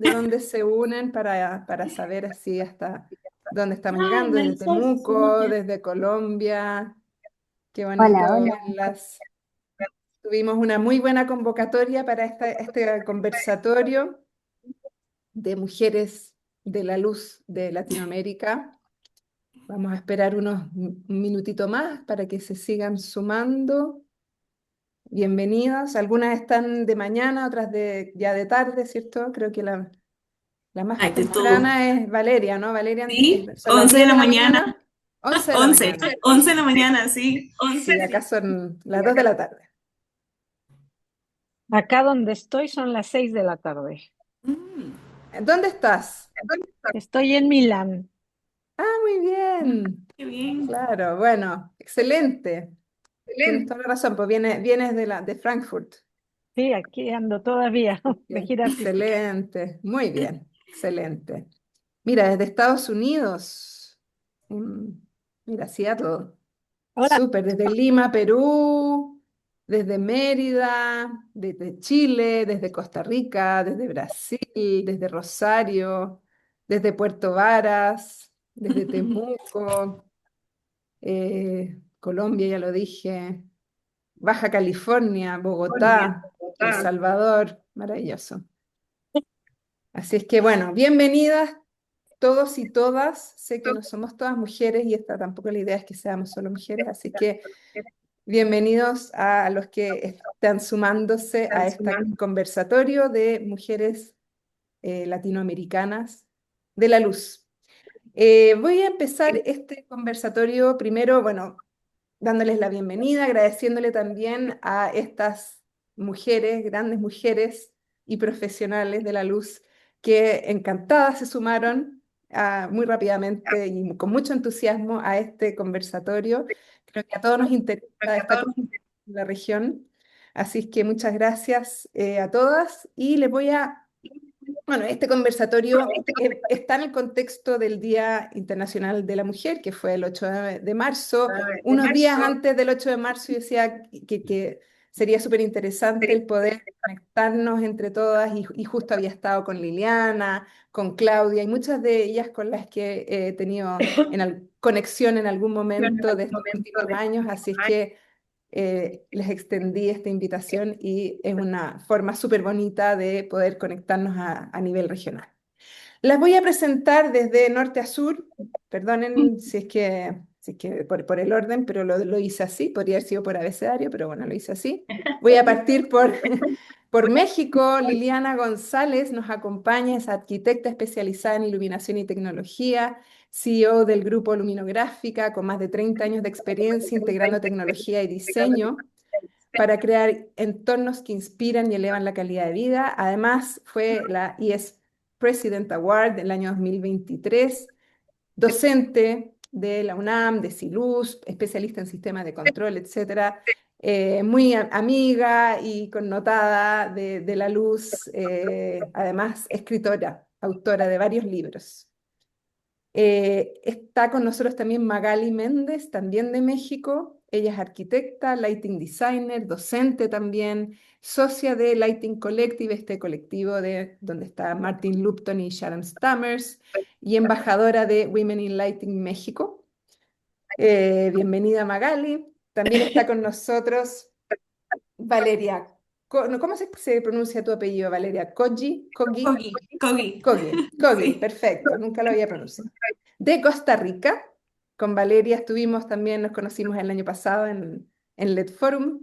de dónde se unen para saber así hasta dónde estamos llegando, desde Temuco, desde Colombia. Qué bonito Hola, hola. verlas. Tuvimos una muy buena convocatoria para este conversatorio de mujeres de la luz de Latinoamérica. Vamos a esperar un minutito más para que se sigan sumando. Bienvenidas. Algunas están de mañana, otras ya de tarde, ¿cierto? Creo que la más Hay de todo. temprana es Valeria, ¿no? Valeria, Sí, ¿son las 11 10 de de la la mañana. mañana? 11 de la 11, mañana. 11 de la mañana, sí. Sí, acá son las 2 de la tarde. Acá donde estoy son las 6 de la tarde. Mm, ¿Dónde estás? Estoy en Milán. Ah, muy bien. qué bien. Claro, bueno, excelente. Tienes toda la razón, pues vienes de Frankfurt. Sí, aquí ando todavía de Bien, gira artística. excelente, muy bien, excelente. Mira, desde Estados Unidos, mm, mira, Seattle, Hola. súper, desde Lima, Perú, desde Mérida, desde Chile, desde Costa Rica, desde Brasil, desde Rosario, desde Puerto Varas, desde Temuco, Colombia, ya lo dije, Baja California, Bogotá, El Salvador, maravilloso. Así es que bueno, bienvenidas todos y todas. Sé que no somos todas mujeres y esta tampoco la idea es que seamos solo mujeres, así que bienvenidos a los que están sumándose a este conversatorio de mujeres latinoamericanas de la luz. Voy a empezar este conversatorio primero, bueno, dándoles la bienvenida, agradeciéndole también a estas mujeres, grandes mujeres y profesionales de la luz que encantadas se sumaron muy rápidamente y con mucho entusiasmo a este conversatorio. Creo que a todos nos interesa esta cosa en la región. Así es que muchas gracias a todas y les voy a bueno, este conversatorio está en el contexto del Día Internacional de la Mujer, que fue el 8 de marzo. Unos días antes del 8 de marzo yo decía que sería súper interesante el poder conectarnos entre todas y justo había estado con Liliana, con Claudia y muchas de ellas con las que he tenido conexión en algún momento de estos últimos años, así es que les extendí esta invitación y es una forma súper bonita de poder conectarnos a nivel regional. Las voy a presentar desde norte a sur, perdonen si es que por el orden, pero lo hice así, podría haber sido por abecedario, pero bueno, lo hice así. Voy a partir por México. Liliana González nos acompaña, es arquitecta especializada en iluminación y tecnología, CEO del grupo Luminográfica, con más de 30 años de experiencia integrando tecnología y diseño para crear entornos que inspiran y elevan la calidad de vida. Además, fue la IES President Award del año 2023, docente de la UNAM, de SILUS, especialista en sistemas de control, etcétera. Muy amiga y connotada de la luz, además escritora, autora de varios libros. Está con nosotros también Magali Méndez, también de México. Ella es arquitecta, lighting designer, docente también, socia de Lighting Collective, este colectivo donde está Martin Lupton y Sharon Stammers, y embajadora de Women in Lighting México. Bienvenida Magali. También está con nosotros Valeria. No, ¿cómo se pronuncia tu apellido, Valeria? ¿Kogi? ¿Kogi? Cogi, Cogi. Kogi, Sí, perfecto, nunca lo había pronunciado. De Costa Rica, con Valeria estuvimos también, nos conocimos el año pasado en LED Forum.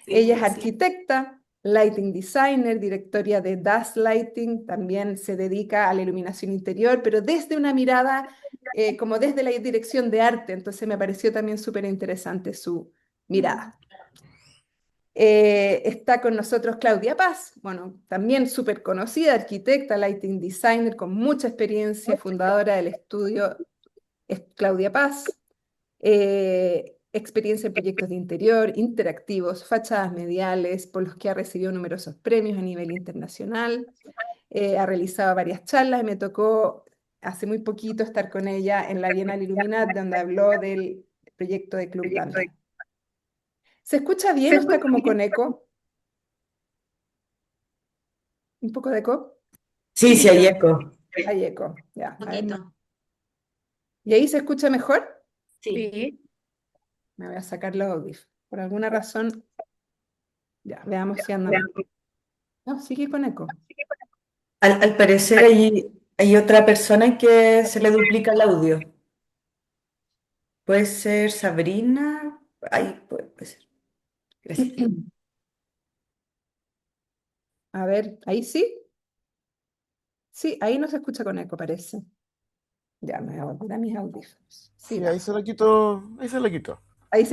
Ella es sí, sí. arquitecta, lighting designer, directora de Das Lighting, también se dedica a la iluminación interior, pero desde una mirada como desde la dirección de arte, entonces me pareció también súper interesante su mirada. Está con nosotros Claudia Paz, bueno, también súper conocida, arquitecta, lighting designer, con mucha experiencia, fundadora del estudio es Claudia Paz, experiencia en proyectos de interior, interactivos, fachadas mediales, por los que ha recibido numerosos premios a nivel internacional, ha realizado varias charlas y me tocó hace muy poquito estar con ella en la Bienal Illuminat, donde habló del proyecto de Club Damián. ¿Se escucha bien o está como con eco? ¿Un poco de eco? Sí, sí, hay eco. Hay eco, ya. Un A ver, poquito. ¿y ahí se escucha mejor? Sí. Sí. Me voy a sacar los audífonos. Por alguna razón, ya, veamos si anda mejor. No, sigue con eco. Al parecer hay otra persona que se le duplica el audio. Puede ser Sabrina. Ahí puede ser. Gracias. A ver, ¿ahí sí? Sí, ahí no se escucha con eco, parece. Ya, me voy a volver a mis audífonos. Sí, ahí Sigamos. se la quitó, ahí se la quitó. Ahí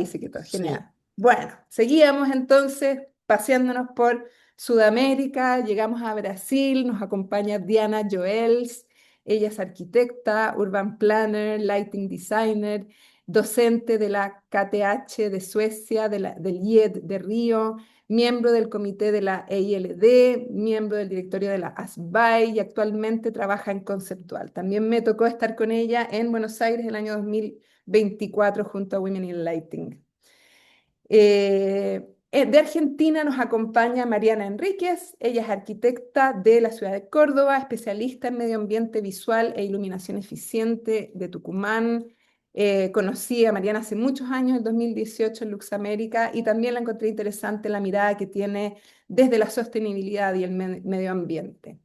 se quitó, Sí. genial. Bueno, seguíamos entonces paseándonos por Sudamérica, llegamos a Brasil, nos acompaña Diana Joels, ella es arquitecta, urban planner, lighting designer, docente de la KTH de Suecia, del IED de Río, miembro del comité de la EILD, miembro del directorio de la ASBAI y actualmente trabaja en Conceptual. También me tocó estar con ella en Buenos Aires el año 2024 junto a Women in Lighting. De Argentina nos acompaña Mariana Enríquez, ella es arquitecta de la ciudad de Córdoba, especialista en medio ambiente visual e iluminación eficiente de Tucumán. Conocí a Mariana hace muchos años, en 2018 en Lux América, y también la encontré interesante la mirada que tiene desde la sostenibilidad y el medio ambiente.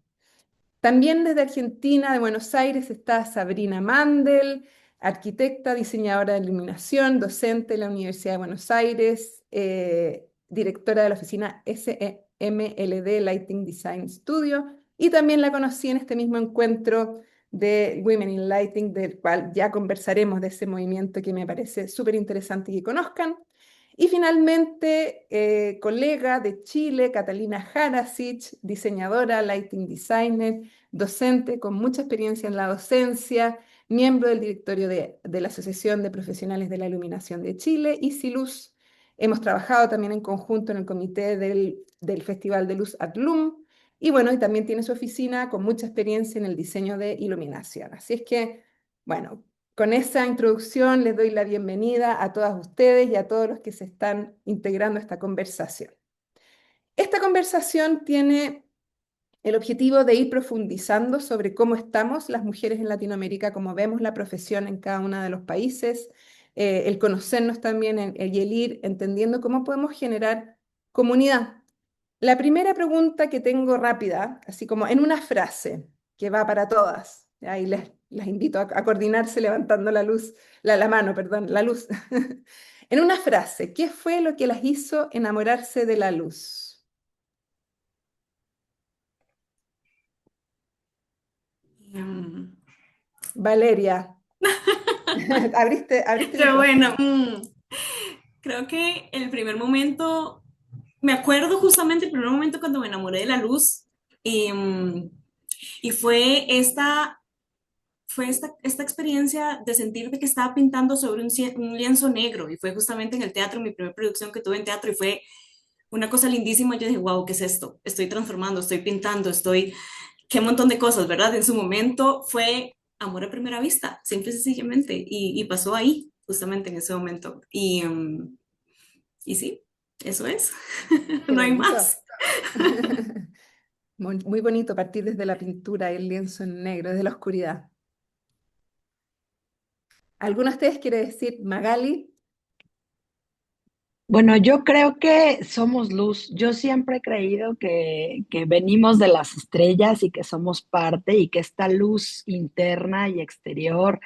También desde Argentina, de Buenos Aires, está Sabrina Mandel, arquitecta, diseñadora de iluminación, docente de la Universidad de Buenos Aires, directora de la oficina SMLD Lighting Design Studio, y también la conocí en este mismo encuentro de Women in Lighting, del cual ya conversaremos de ese movimiento que me parece súper interesante que conozcan. Y finalmente, colega de Chile, Catalina Harasic, diseñadora, lighting designer, docente con mucha experiencia en la docencia, miembro del directorio de la Asociación de Profesionales de la Iluminación de Chile, ICILUS. Hemos trabajado también en conjunto en el comité del Festival de Luz at Lum. Y bueno, y también tiene su oficina con mucha experiencia en el diseño de iluminación. Así es que, bueno, con esa introducción les doy la bienvenida a todas ustedes y a todos los que se están integrando a esta conversación. Esta conversación tiene el objetivo de ir profundizando sobre cómo estamos las mujeres en Latinoamérica, cómo vemos la profesión en cada uno de los países, el conocernos también y el ir entendiendo cómo podemos generar comunidad. La primera pregunta que tengo rápida, así como en una frase que va para todas, ahí las invito a coordinarse levantando la mano, perdón, la luz. En una frase, ¿qué fue lo que las hizo enamorarse de la luz? Mm. Valeria, abriste Pero bueno, micrófono. creo que el primer momento, me acuerdo justamente el primer momento cuando me enamoré de la luz y fue esta experiencia de sentir que estaba pintando sobre un lienzo negro y fue justamente en el teatro, mi primera producción que tuve en teatro y fue una cosa lindísima. Yo dije, wow, ¿qué es esto? Estoy transformando, estoy pintando, qué montón de cosas, ¿verdad? En su momento fue amor a primera vista, simple y sencillamente, y pasó ahí, justamente en ese momento. Y sí, eso es, Qué no hay bonito. más. Muy bonito partir desde la pintura y el lienzo en negro, desde la oscuridad. ¿Alguno de ustedes quiere decir Magali? Bueno, yo creo que somos luz. Yo siempre he creído que venimos de las estrellas y que somos parte y que esta luz interna y exterior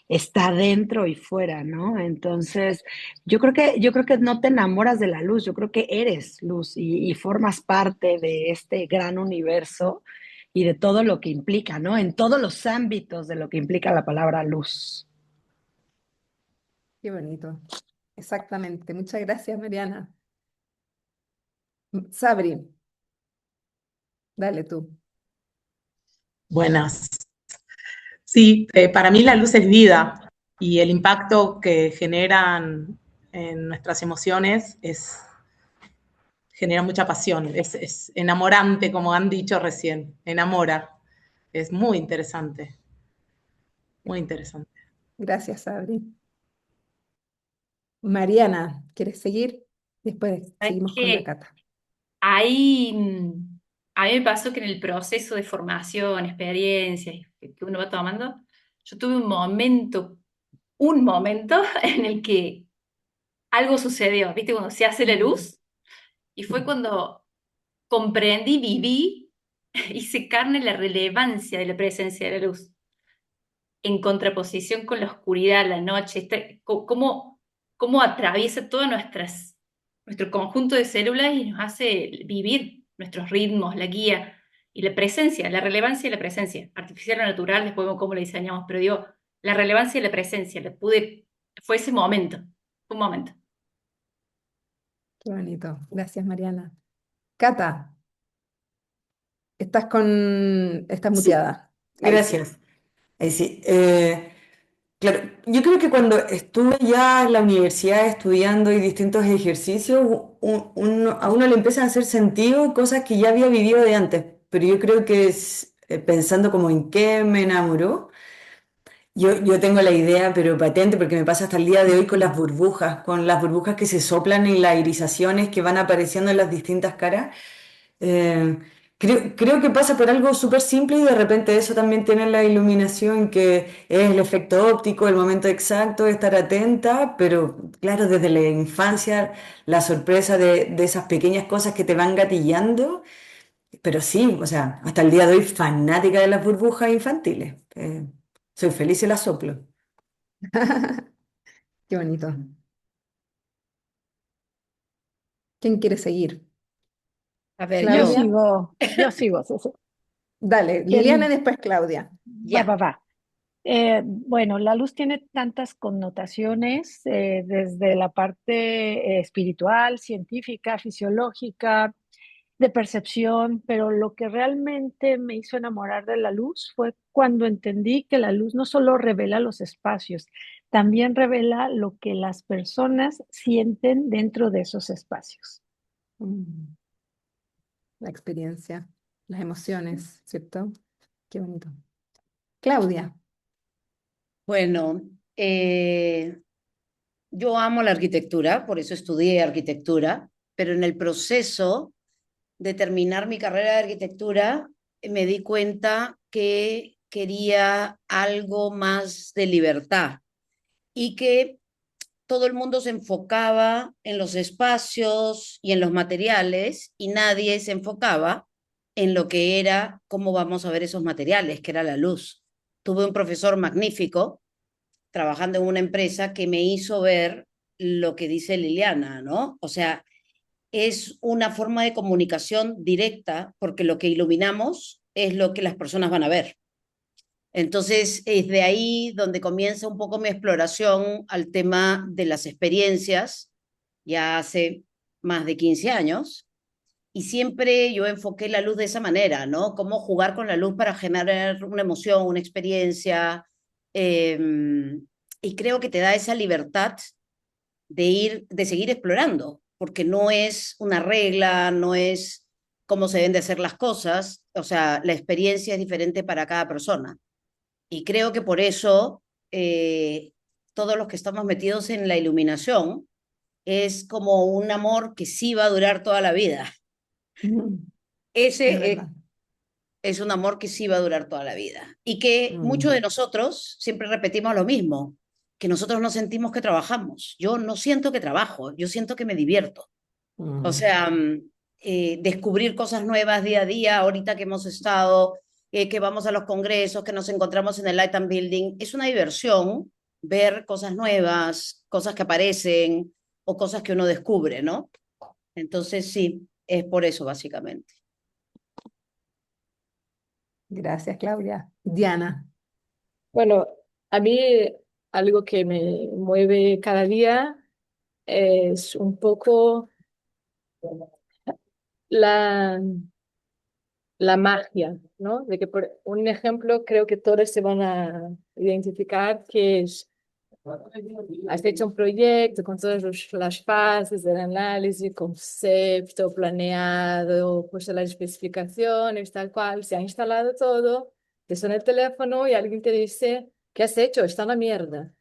está dentro y fuera, ¿no? Entonces, yo creo que no te enamoras de la luz, yo creo que eres luz y formas parte de este gran universo y de todo lo que implica, ¿no? En todos los ámbitos de lo que implica la palabra luz. Qué bonito. Exactamente. Muchas gracias, Mariana. Sabri, dale tú. Buenas. Sí, para mí la luz es vida y el impacto que generan en nuestras emociones genera mucha pasión, es enamorante, como han dicho recién, enamora. Es muy interesante. Gracias, Sabri. Mariana, ¿quieres seguir? Después Es seguimos con la que cata. hay, a mí me pasó que en el proceso de formación, experiencias que uno va tomando, yo tuve un momento en el que algo sucedió, ¿viste? Cuando se hace la luz, y fue cuando comprendí, viví, hice carne la relevancia de la presencia de la luz, en contraposición con la oscuridad, la noche, cómo atraviesa todo nuestro conjunto de células y nos hace vivir nuestros ritmos, la guía y la presencia, la relevancia y la presencia, artificial o natural, después vemos cómo la diseñamos, pero digo, la relevancia y la presencia, fue ese momento, fue un momento. Qué bonito. Gracias, Mariana. Cata, estás Sí, muteada. Ahí sí. gracias. Ahí sí. Claro, yo creo que cuando estuve ya en la universidad estudiando y distintos ejercicios, a uno le empiezan a hacer sentido cosas que ya había vivido de antes, pero yo creo que pensando como en qué me enamoró, yo tengo la idea, pero patente, porque me pasa hasta el día de hoy con las burbujas que se soplan en las irisaciones que van apareciendo en las distintas caras. Eh, creo que pasa por algo súper simple y de repente eso también tiene la iluminación que es el efecto óptico, el momento exacto, estar atenta, pero claro, desde la infancia la sorpresa de esas pequeñas cosas que te van gatillando, pero sí, o sea, hasta el día de hoy fanática de las burbujas infantiles. Soy feliz y las soplo. Qué bonito. ¿Quién quiere seguir? A ver, Yo Claudia. sigo, sí, sí. Dale, Liliana y ¿Quién? después Claudia. Va, ya. va, va. Bueno, la luz tiene tantas connotaciones, desde la parte espiritual, científica, fisiológica, de percepción, pero lo que realmente me hizo enamorar de la luz fue cuando entendí que la luz no solo revela los espacios, también revela lo que las personas sienten dentro de esos espacios. Mm, La experiencia, las emociones, ¿cierto? Qué bonito. Claudia. Bueno, yo amo la arquitectura, por eso estudié arquitectura, pero en el proceso de terminar mi carrera de arquitectura me di cuenta que quería algo más de libertad y que todo el mundo se enfocaba en los espacios y en los materiales y nadie se enfocaba en lo que era cómo vamos a ver esos materiales, que era la luz. Tuve un profesor magnífico trabajando en una empresa que me hizo ver lo que dice Liliana, ¿no? O sea, es una forma de comunicación directa porque lo que iluminamos es lo que las personas van a ver. Entonces, es de ahí donde comienza un poco mi exploración al tema de las experiencias, ya hace más de 15 años, y siempre yo enfoqué la luz de esa manera, ¿no? Cómo jugar con la luz para generar una emoción, una experiencia, eh, y creo que te da esa libertad de seguir explorando, porque no es una regla, no es cómo se deben de hacer las cosas, o sea, la experiencia es diferente para cada persona. Y creo que por eso todos los que estamos metidos en la iluminación es como un amor que sí va a durar toda la vida. Es Ese verdad. es un amor que sí va a durar toda la vida. Y que muchos de Mm, nosotros siempre repetimos lo mismo, que nosotros no sentimos que trabajamos. Yo no siento que trabajo, yo siento que me divierto. O mm. sea, descubrir cosas nuevas día a día, ahorita que hemos estado, que vamos a los congresos, que nos encontramos en el Light and Building, es una diversión ver cosas nuevas, cosas que aparecen o cosas que uno descubre, ¿no? Entonces, sí, es por eso, básicamente. Gracias, Claudia. Diana. Bueno, a mí algo que me mueve cada día es un poco la, la magia, ¿no? De que por un ejemplo creo que todos se van a identificar que es, has hecho un proyecto con todas las fases del análisis, concepto, planeado, pues las especificaciones, tal cual, se ha instalado todo, te suena el teléfono y alguien te dice, ¿qué has hecho? Está una mierda.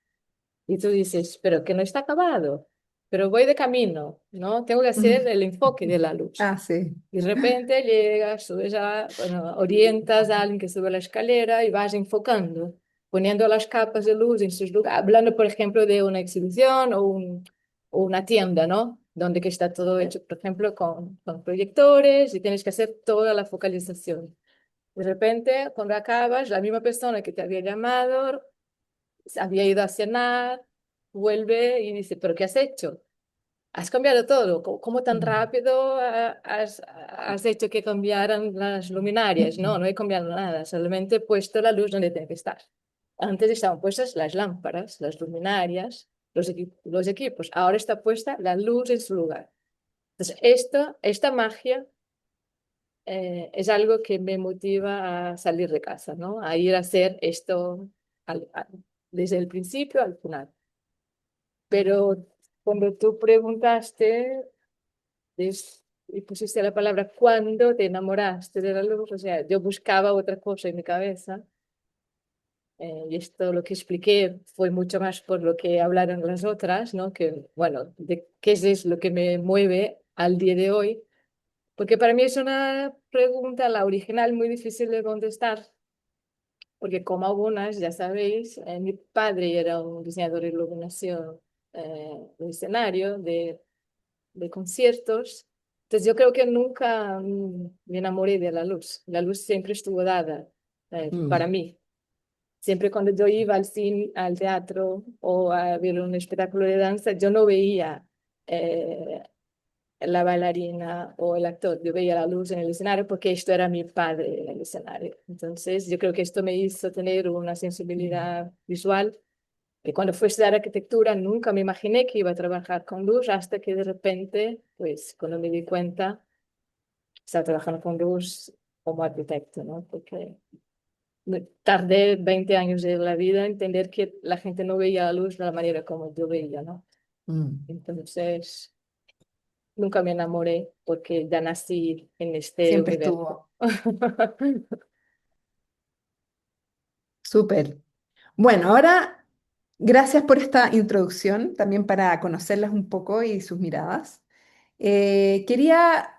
Y tú dices, pero que no está acabado. pero voy de camino, ¿no? Tengo que hacer el enfoque de la luz. Ah, sí. Y de repente llegas, subes bueno, orientas a alguien que sube la escalera y vas enfocando, poniendo las capas de luz en sus lugares, hablando, por ejemplo, de una exhibición o una tienda, ¿no? Donde que está todo hecho, por ejemplo, con proyectores y tienes que hacer toda la focalización. De repente, cuando acabas, la misma persona que te había llamado había ido a cenar, vuelve y dice, ¿pero qué has hecho? Has cambiado todo. ¿Cómo tan rápido has hecho que cambiaran las luminarias? No, no he cambiado nada. Solamente he puesto la luz donde tiene que estar. Antes estaban puestas las lámparas, las luminarias, los equipos. Ahora está puesta la luz en su lugar. Entonces, esta magia es algo que me motiva a salir de casa, ¿no? A ir a hacer esto desde el principio al final. Pero cuando tú preguntaste y pusiste la palabra cuando te enamoraste de la luz, o sea, yo buscaba otra cosa en mi cabeza, y esto lo que expliqué fue mucho más por lo que hablaron las otras, ¿no? Que, bueno, de qué es lo que me mueve al día de hoy, porque para mí es una pregunta, la original, muy difícil de contestar, porque como algunas, ya sabéis, mi padre era un diseñador de iluminación de escenario, de conciertos. Entonces yo creo que nunca me enamoré de la luz. La luz siempre estuvo dada para mí. Siempre cuando yo iba al cine, al teatro o a ver un espectáculo de danza, yo no veía eh, la bailarina o el actor, yo veía la luz en el escenario porque esto era mi padre en el escenario. Entonces yo creo que esto me hizo tener una sensibilidad visual que cuando fui a estudiar arquitectura nunca me imaginé que iba a trabajar con luz hasta que de repente, pues cuando me di cuenta, estaba trabajando con luz como arquitecto, ¿no? Porque tardé 20 años de la vida en entender que la gente no veía la luz de la manera como yo veía, ¿no? Entonces, nunca me enamoré porque ya nací en este Siempre universo. estuvo. Súper. Bueno, ahora, gracias por esta introducción, también para conocerlas un poco y sus miradas. Quería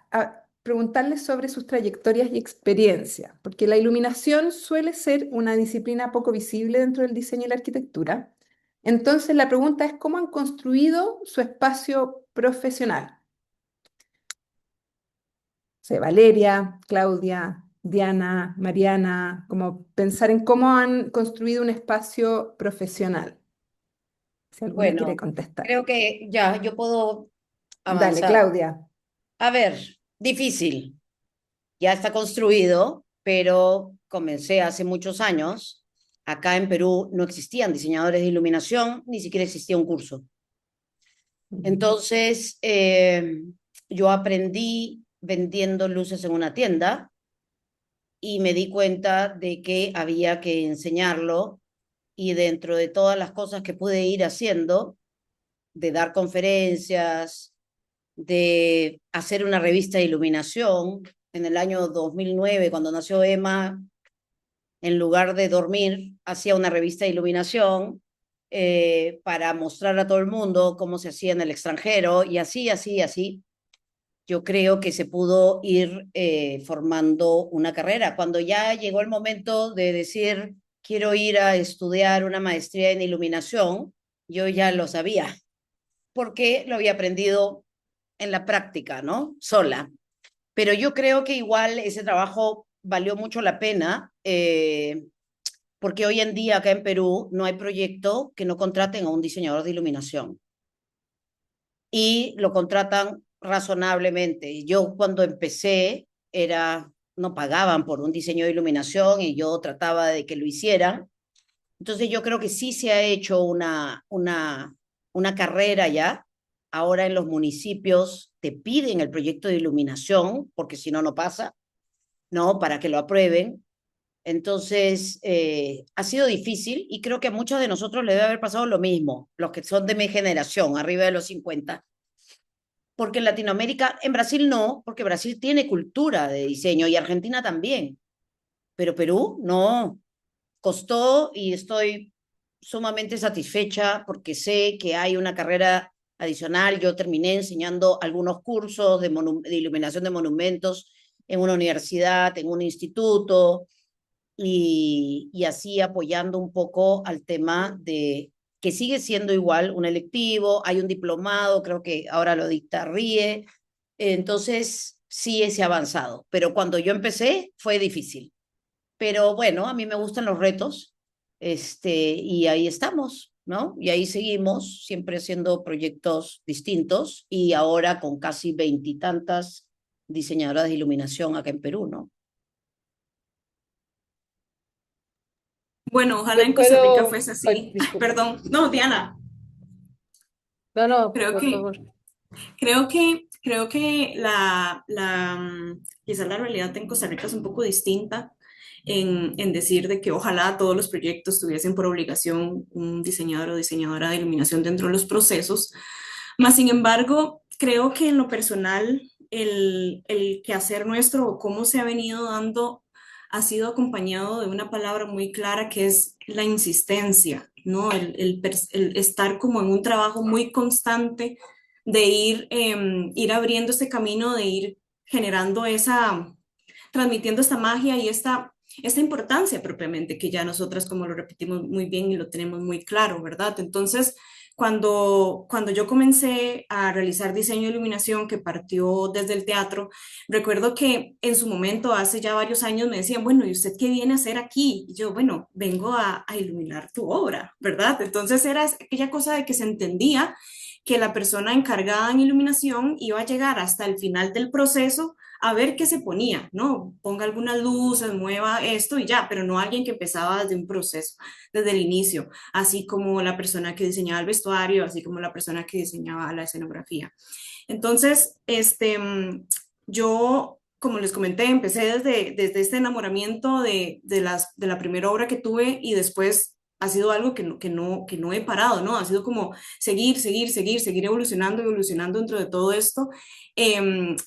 preguntarles sobre sus trayectorias y experiencia, porque la iluminación suele ser una disciplina poco visible dentro del diseño y la arquitectura. Entonces, la pregunta es, ¿cómo han construido su espacio profesional? Sé, Valeria, Claudia, Diana, Mariana, como pensar en cómo han construido un espacio profesional. Si alguna quiere Bueno, contestar. creo que ya yo puedo Dale, avanzar. Claudia. A ver, difícil. Ya está construido, pero comencé hace muchos años. Acá en Perú no existían diseñadores de iluminación, ni siquiera existía un curso. Entonces, yo aprendí vendiendo luces en una tienda y me di cuenta de que había que enseñarlo y dentro de todas las cosas que pude ir haciendo, de dar conferencias, de hacer una revista de iluminación, en el año 2009, cuando nació Emma, en lugar de dormir, hacía una revista de iluminación para mostrar a todo el mundo cómo se hacía en el extranjero y así, así, así. Yo creo que se pudo ir formando una carrera. Cuando ya llegó el momento de decir, quiero ir a estudiar una maestría en iluminación, yo ya lo sabía, porque lo había aprendido en la práctica, ¿no? Sola. Pero yo creo que igual ese trabajo valió mucho la pena, porque hoy en día acá en Perú no hay proyecto que no contraten a un diseñador de iluminación y lo contratan razonablemente. Yo cuando empecé no pagaban por un diseño de iluminación y yo trataba de que lo hicieran. Entonces yo creo que sí se ha hecho una carrera ya. Ahora en los municipios te piden el proyecto de iluminación, porque si no, no pasa, ¿no? Para que lo aprueben. Entonces, ha sido difícil y creo que a muchos de nosotros le debe haber pasado lo mismo, los que son de mi generación, arriba de los 50, porque en Latinoamérica, en Brasil no, porque Brasil tiene cultura de diseño y Argentina también, pero Perú no, costó y estoy sumamente satisfecha porque sé que hay una carrera adicional. Yo terminé enseñando algunos cursos de iluminación de monumentos en una universidad, en un instituto, y así apoyando un poco al tema de que sigue siendo igual un electivo, hay un diplomado, creo que ahora lo dicta RIE, entonces sí se ha avanzado, pero cuando yo empecé fue difícil. Pero bueno, a mí me gustan los retos, y ahí estamos, ¿no? Y ahí seguimos, siempre haciendo proyectos distintos y ahora con casi veintitantas diseñadoras de iluminación acá en Perú, ¿no? Bueno, ojalá Yo en Costa Rica puedo, fuese ay, así. disculpa. Perdón, no, Diana, No, no, creo por que favor. creo que quizás la realidad en Costa Rica es un poco distinta en decir de que ojalá todos los proyectos tuviesen por obligación un diseñador o diseñadora de iluminación dentro de los procesos. Más sin embargo, creo que en lo personal, el quehacer nuestro o cómo se ha venido dando ha sido acompañado de una palabra muy clara que es la insistencia, ¿no? El estar como en un trabajo muy constante de ir abriendo este camino, de ir generando transmitiendo esta magia y esta importancia propiamente, que ya nosotras como lo repetimos muy bien y lo tenemos muy claro, ¿verdad? Entonces, cuando yo comencé a realizar diseño de iluminación que partió desde el teatro, recuerdo que en su momento, hace ya varios años, me decían, bueno, ¿y usted qué viene a hacer aquí? Y yo, bueno, vengo a iluminar tu obra, ¿verdad? Entonces era aquella cosa de que se entendía que la persona encargada en iluminación iba a llegar hasta el final del proceso a ver qué se ponía, ¿no? Ponga algunas luces, mueva esto y ya, pero no alguien que empezaba desde un proceso, desde el inicio, así como la persona que diseñaba el vestuario, así como la persona que diseñaba la escenografía. Entonces, yo, como les comenté, empecé desde este enamoramiento de la primera obra que tuve y después ha sido algo que no he parado, ¿no? Ha sido como seguir evolucionando, evolucionando dentro de todo esto,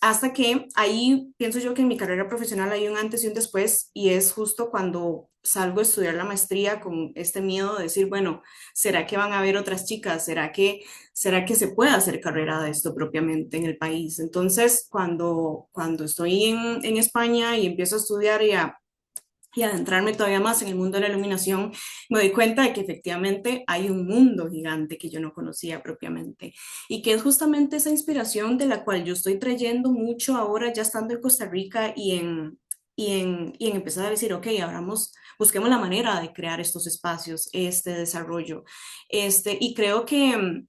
hasta que ahí pienso yo que en mi carrera profesional hay un antes y un después, y es justo cuando salgo a estudiar la maestría con este miedo de decir, bueno, ¿será que van a haber otras chicas? ¿Será que se puede hacer carrera de esto propiamente en el país? Entonces, cuando estoy en España y empiezo a estudiar y adentrarme todavía más en el mundo de la iluminación, me doy cuenta de que efectivamente hay un mundo gigante que yo no conocía propiamente y que es justamente esa inspiración de la cual yo estoy trayendo mucho ahora ya estando en Costa Rica y en empezar a decir, ok, ahora busquemos la manera de crear estos espacios, este desarrollo, y creo que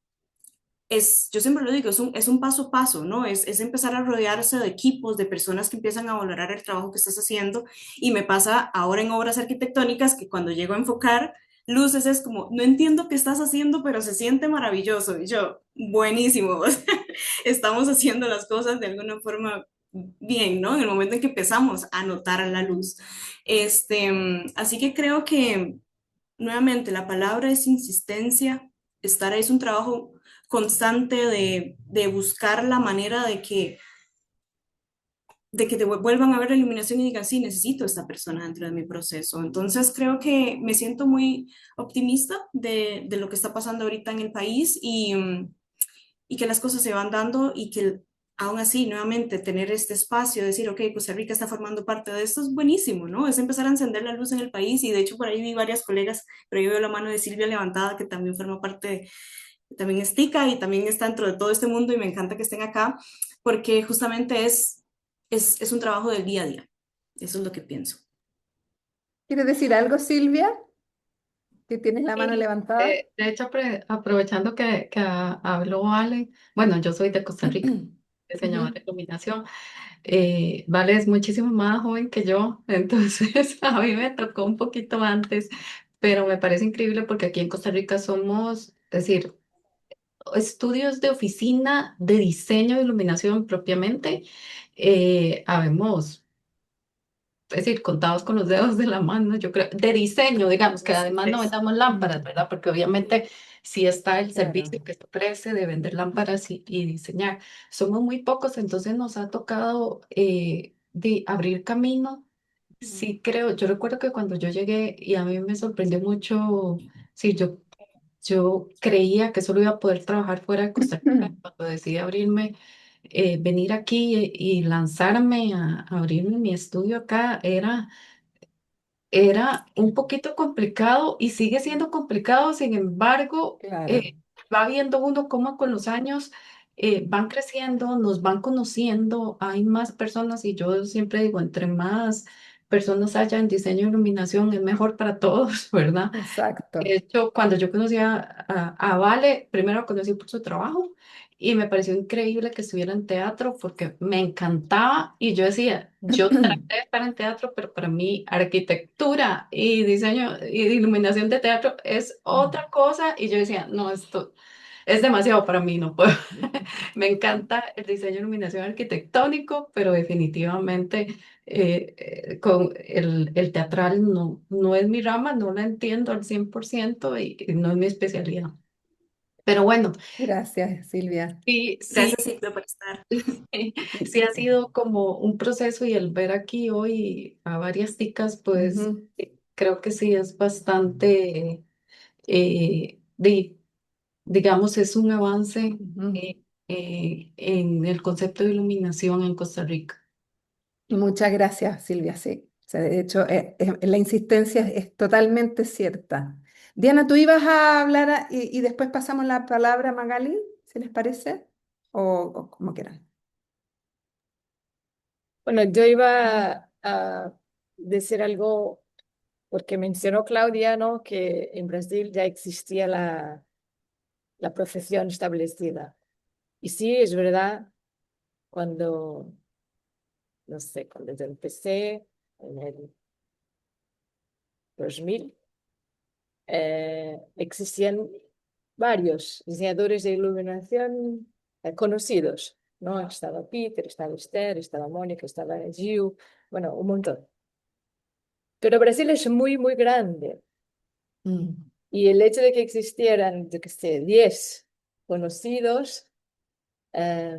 yo siempre lo digo, es un paso a paso, ¿no? Es empezar a rodearse de equipos, de personas que empiezan a valorar el trabajo que estás haciendo. Y me pasa ahora en obras arquitectónicas que cuando llego a enfocar luces es como, no entiendo qué estás haciendo, pero se siente maravilloso. Y yo, buenísimo, o sea, estamos haciendo las cosas de alguna forma bien, ¿no? En el momento en que empezamos a notar la luz. Así que creo que nuevamente, la palabra es insistencia, estar ahí es un trabajo constante de buscar la manera de que te vuelvan a ver la iluminación y digan, sí, necesito a esta persona dentro de mi proceso. Entonces, creo que me siento muy optimista de lo que está pasando ahorita en el país y que las cosas se van dando y que aún así, nuevamente, tener este espacio, decir, ok, Costa Rica está formando parte de esto, es buenísimo, ¿no? Es empezar a encender la luz en el país y de hecho por ahí vi varias colegas, pero yo veo la mano de Silvia levantada, que también forma parte también es tica y también está dentro de todo este mundo y me encanta que estén acá porque justamente es un trabajo del día a día. Eso es lo que pienso. ¿Quieres decir algo, Silvia? Que tienes la mano Sí, levantada. de hecho, aprovechando que habló Ale, bueno, yo soy de Costa Rica, diseñadora Ujú. de iluminación. Vale es muchísimo más joven que yo, entonces a mí me tocó un poquito antes, pero me parece increíble porque aquí en Costa Rica somos, es decir, estudios de oficina de diseño de iluminación propiamente, habemos, es decir, contados con los dedos de la mano, yo creo, de diseño, digamos, que además no vendamos lámparas, ¿verdad? Porque obviamente sí está el Claro. servicio que se ofrece de vender lámparas y diseñar. Somos muy pocos, entonces nos ha tocado de abrir camino. Sí, creo, yo recuerdo que cuando yo llegué y a mí me sorprendió mucho, sí, yo yo creía que solo iba a poder trabajar fuera de Costa Rica. Cuando decidí abrirme, venir aquí y lanzarme a abrirme mi estudio acá, era un poquito complicado y sigue siendo complicado. Sin embargo, Claro, va viendo uno cómo con los años van creciendo, nos van conociendo, hay más personas y yo siempre digo, entre más personas haya en diseño e iluminación es mejor para todos, ¿verdad? De exacto. hecho, cuando yo conocí a Vale, primero la conocí por su trabajo y me pareció increíble que estuviera en teatro porque me encantaba y yo decía, yo traté de estar en teatro, pero para mí arquitectura y diseño y iluminación de teatro es otra cosa y yo decía, no, esto es demasiado para mí, no puedo. Me encanta el diseño de iluminación arquitectónico, pero definitivamente con el teatral no es mi rama, no la entiendo al 100% y no es mi especialidad. Pero bueno, Gracias, Silvia. sí, sí, Gracias, Silvia, por estar. sí ha sido como un proceso y el ver aquí hoy a varias ticas, pues Ujú, creo que sí es bastante, digamos, es un avance ujú. en el concepto de iluminación en Costa Rica. Muchas gracias, Silvia, sí. O sea, de hecho, la insistencia es totalmente cierta. Diana, tú ibas a hablar y después pasamos la palabra a Magali, si les parece, o como quieran. Bueno, yo iba a decir algo porque mencionó Claudia, ¿no? Que en Brasil ya existía la profesión establecida. Y sí, es verdad, cuando, no sé, cuando yo empecé en el 2000, existían varios diseñadores de iluminación conocidos, ¿no? Estaba Peter, estaba Esther, estaba Mónica, estaba Gil, bueno, un montón. Pero Brasil es muy, muy grande Mm. y el hecho de que existieran, yo qué sé, 10 conocidos eh,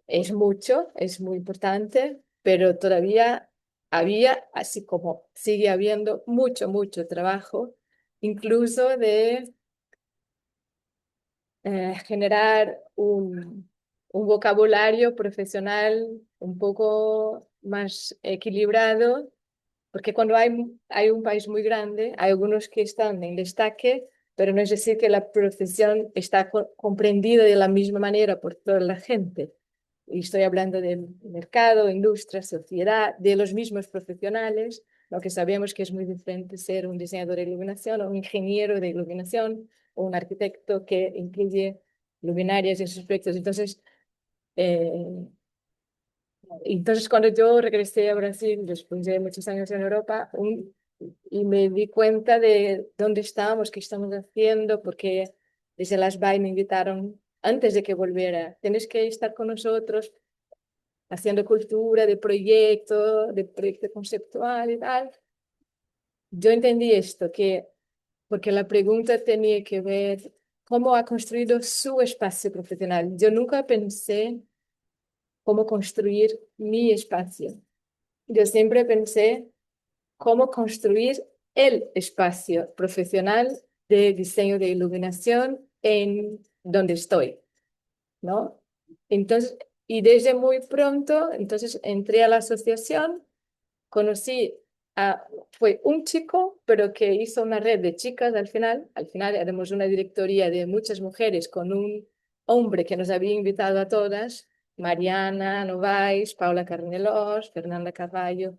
es mucho, es muy importante, pero todavía había, así como sigue habiendo, mucho, mucho trabajo, incluso de generar un vocabulario profesional un poco más equilibrado, porque cuando hay un país muy grande, hay algunos que están en destaque, pero no es decir que la profesión está comprendida de la misma manera por toda la gente. Y estoy hablando del mercado, industria, sociedad, de los mismos profesionales, lo que sabemos que es muy diferente ser un diseñador de iluminación o un ingeniero de iluminación o un arquitecto que incluye luminarias y esos aspectos. Eh, entonces, cuando yo regresé a Brasil, después de muchos años en Europa, y me di cuenta de dónde estábamos, qué estamos haciendo, porque desde las BAI me invitaron antes de que volviera, tienes que estar con nosotros haciendo cultura de proyecto conceptual y tal. Yo entendí esto, que porque la pregunta tenía que ver cómo ha construido su espacio profesional. Yo nunca pensé cómo construir mi espacio. Yo siempre pensé cómo construir el espacio profesional de diseño de iluminación en donde estoy, ¿no? Entonces, y desde muy pronto, entonces entré a la asociación, conocí fue un chico, pero que hizo una red de chicas al final éramos una directoría de muchas mujeres con un hombre que nos había invitado a todas, Mariana Novaes, Paula Carnelos, Fernanda Carballo,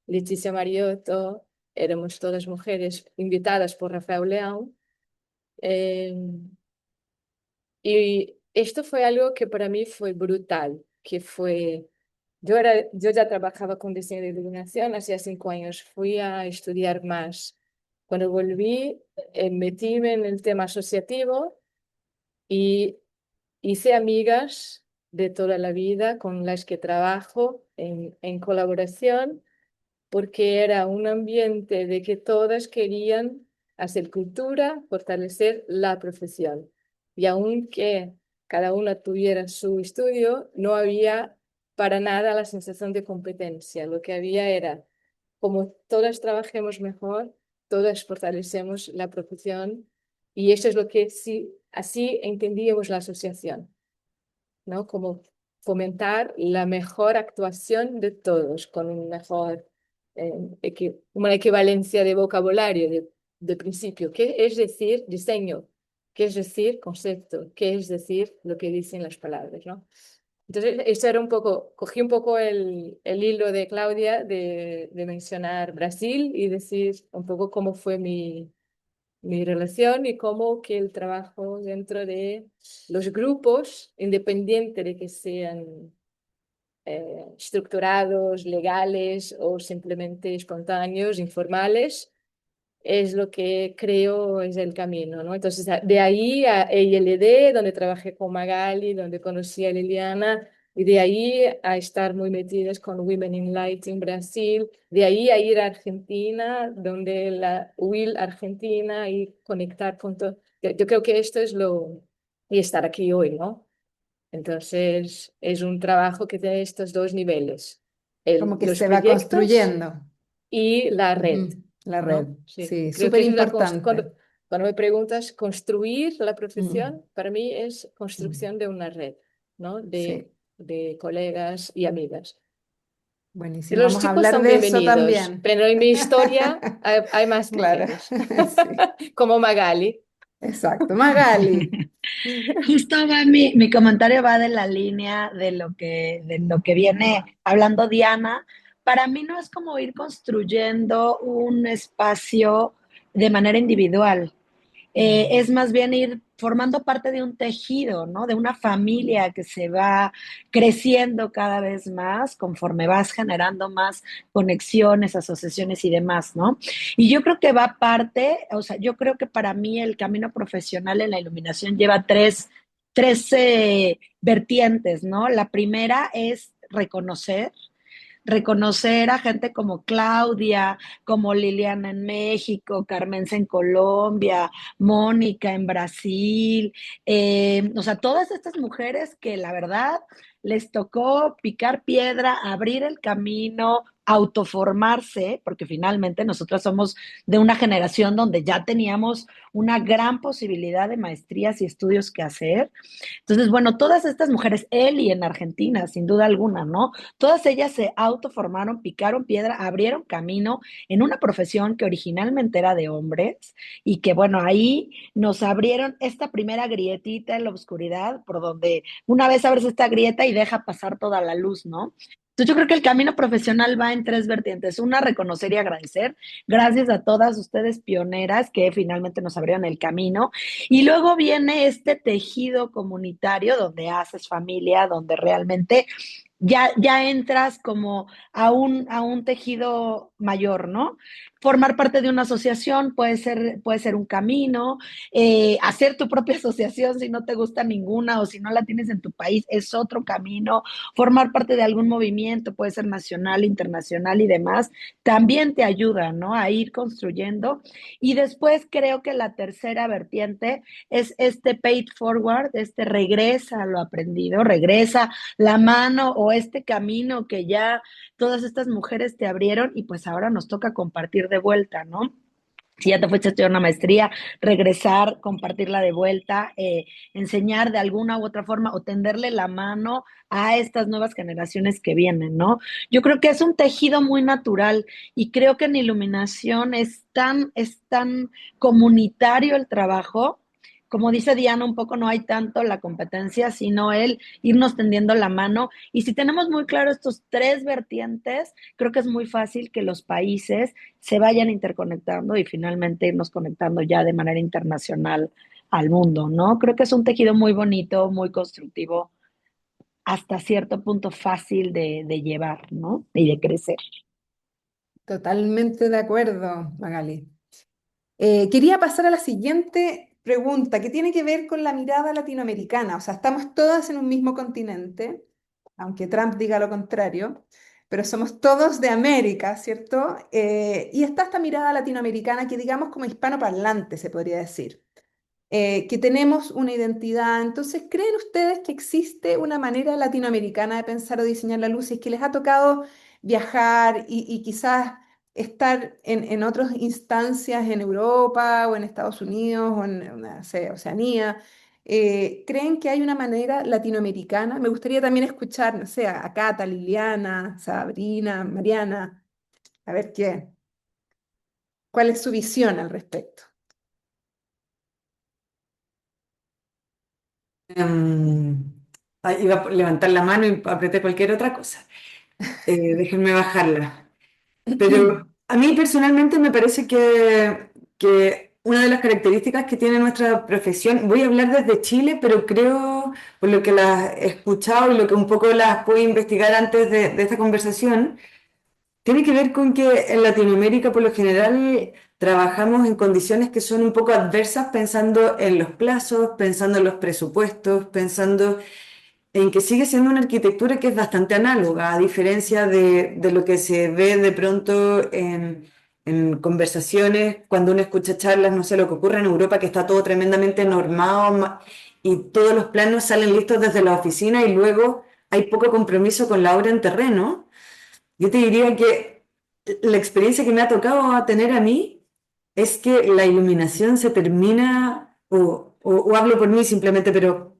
Leticia Mariotto, éramos todas mujeres invitadas por Rafael León. Eh, y esto fue algo que para mí fue brutal, que fue, yo ya trabajaba con diseño de iluminación, hacía 5 años fui a estudiar más. Cuando volví, metíme en el tema asociativo y hice amigas de toda la vida con las que trabajo en colaboración porque era un ambiente de que todas querían hacer cultura, fortalecer la profesión. Y aunque cada una tuviera su estudio, no había para nada la sensación de competencia. Lo que había era, como todas trabajemos mejor, todas fortalecemos la profesión Y eso es lo que sí, así entendíamos la asociación, ¿no? Como fomentar la mejor actuación de todos, con un mejor, una equivalencia de vocabulario de principio. ¿Qué es decir diseño? ¿Qué es decir concepto? ¿Qué es decir lo que dicen las palabras, ¿no? Entonces, eso era un poco, cogí un poco el hilo de Claudia de mencionar Brasil y decir un poco cómo fue mi relación y cómo que el trabajo dentro de los grupos, independiente de que sean estructurados, legales o simplemente espontáneos, informales, es lo que creo es el camino, ¿no? Entonces, de ahí a EILD, donde trabajé con Magali, donde conocí a Liliana, y de ahí a estar muy metidas con Women in Light en Brasil, de ahí a ir a Argentina, donde la WIL Argentina y conectar con todo. Yo creo que esto es lo... y estar aquí hoy, ¿no? Entonces, es un trabajo que tiene estos dos niveles, Como que los se va proyectos construyendo. y la red, Ujú, la red, ¿no? Sí, sí, creo súper que eso es importante. cuando me preguntas construir la Mm, profesión, para mí es mm, construcción de una red, ¿no? sí, De colegas y amigas. Y buenísimo. los Vamos a chicos hablar son de eso bienvenidos, también. pero en mi historia hay más Claro, mujeres, sí, como Magali. exacto. Magali. Justo va mi comentario va de la línea de lo que viene hablando Diana. Para mí no es como ir construyendo un espacio de manera individual. Es más bien ir formando parte de un tejido, ¿no? De una familia que se va creciendo cada vez más conforme vas generando más conexiones, asociaciones y demás, ¿no? Y yo creo que va parte, o sea, yo creo que para mí el camino profesional en la iluminación lleva tres vertientes, ¿no? La primera es reconocer a gente como Claudia, como Liliana en México, Carmenza en Colombia, Mónica en Brasil, o sea, todas estas mujeres que la verdad les tocó picar piedra, abrir el camino, autoformarse, porque finalmente nosotros somos de una generación donde ya teníamos una gran posibilidad de maestrías y estudios que hacer. Entonces, bueno, todas estas mujeres, Eli en Argentina, sin duda alguna, ¿no? Todas ellas se autoformaron, picaron piedra, abrieron camino en una profesión que originalmente era de hombres y que, bueno, ahí nos abrieron esta primera grietita en la oscuridad por donde una vez abres esta grieta y deja pasar toda la luz, ¿no? Entonces yo creo que el camino profesional va en tres vertientes. Una, reconocer y agradecer. Gracias a todas ustedes pioneras que finalmente nos abrieron el camino. Y luego viene este tejido comunitario donde haces familia, donde realmente ya entras como a un tejido mayor, ¿no? Formar parte de una asociación puede ser un camino, hacer tu propia asociación si no te gusta ninguna o si no la tienes en tu país es otro camino, formar parte de algún movimiento, puede ser nacional, internacional y demás, también te ayuda, ¿no? A ir construyendo. Y después creo que la tercera vertiente es este paid forward, este regresa a lo aprendido, regresa la mano o este camino que ya todas estas mujeres te abrieron y pues ahora nos toca compartir de vuelta, ¿no? Si ya te fuiste a estudiar una maestría, regresar, compartirla de vuelta, enseñar de alguna u otra forma o tenderle la mano a estas nuevas generaciones que vienen, ¿no? Yo creo que es un tejido muy natural y creo que en iluminación es tan comunitario el trabajo. Como dice Diana, un poco no hay tanto la competencia, sino el irnos tendiendo la mano. Y si tenemos muy claro estos tres vertientes, creo que es muy fácil que los países se vayan interconectando y finalmente irnos conectando ya de manera internacional al mundo, ¿no? Creo que es un tejido muy bonito, muy constructivo, hasta cierto punto fácil de llevar, ¿no? Y de crecer. Totalmente de acuerdo, Magali. Quería pasar a la siguiente pregunta, que tiene que ver con la mirada latinoamericana. O sea, estamos todas en un mismo continente, aunque Trump diga lo contrario, pero somos todos de América, ¿cierto? Y está esta mirada latinoamericana que digamos como hispanoparlante, se podría decir, que tenemos una identidad. Entonces, ¿creen ustedes que existe una manera latinoamericana de pensar o diseñar la luz? Y es que les ha tocado viajar y quizás estar en otras instancias en Europa o en Estados Unidos o en, no sé, Oceanía. ¿Creen que hay una manera latinoamericana? Me gustaría también escuchar, no sé, a Cata, Liliana, Sabrina, Mariana, a ver cuál es su visión al respecto. Em, Iba a levantar la mano y apreté cualquier otra cosa. Déjenme bajarla. Pero a mí personalmente me parece que una de las características que tiene nuestra profesión, voy a hablar desde Chile, pero creo, por lo que las he escuchado y lo que un poco las pude investigar antes de esta conversación, tiene que ver con que en Latinoamérica por lo general trabajamos en condiciones que son un poco adversas, pensando en los plazos, pensando en los presupuestos, pensando en que sigue siendo una arquitectura que es bastante análoga, a diferencia de lo que se ve de pronto en conversaciones, cuando uno escucha charlas, no sé, lo que ocurre en Europa, que está todo tremendamente normado y todos los planos salen listos desde la oficina y luego hay poco compromiso con la obra en terreno. Yo te diría que la experiencia que me ha tocado tener a mí es que la iluminación se termina, o hablo por mí simplemente, pero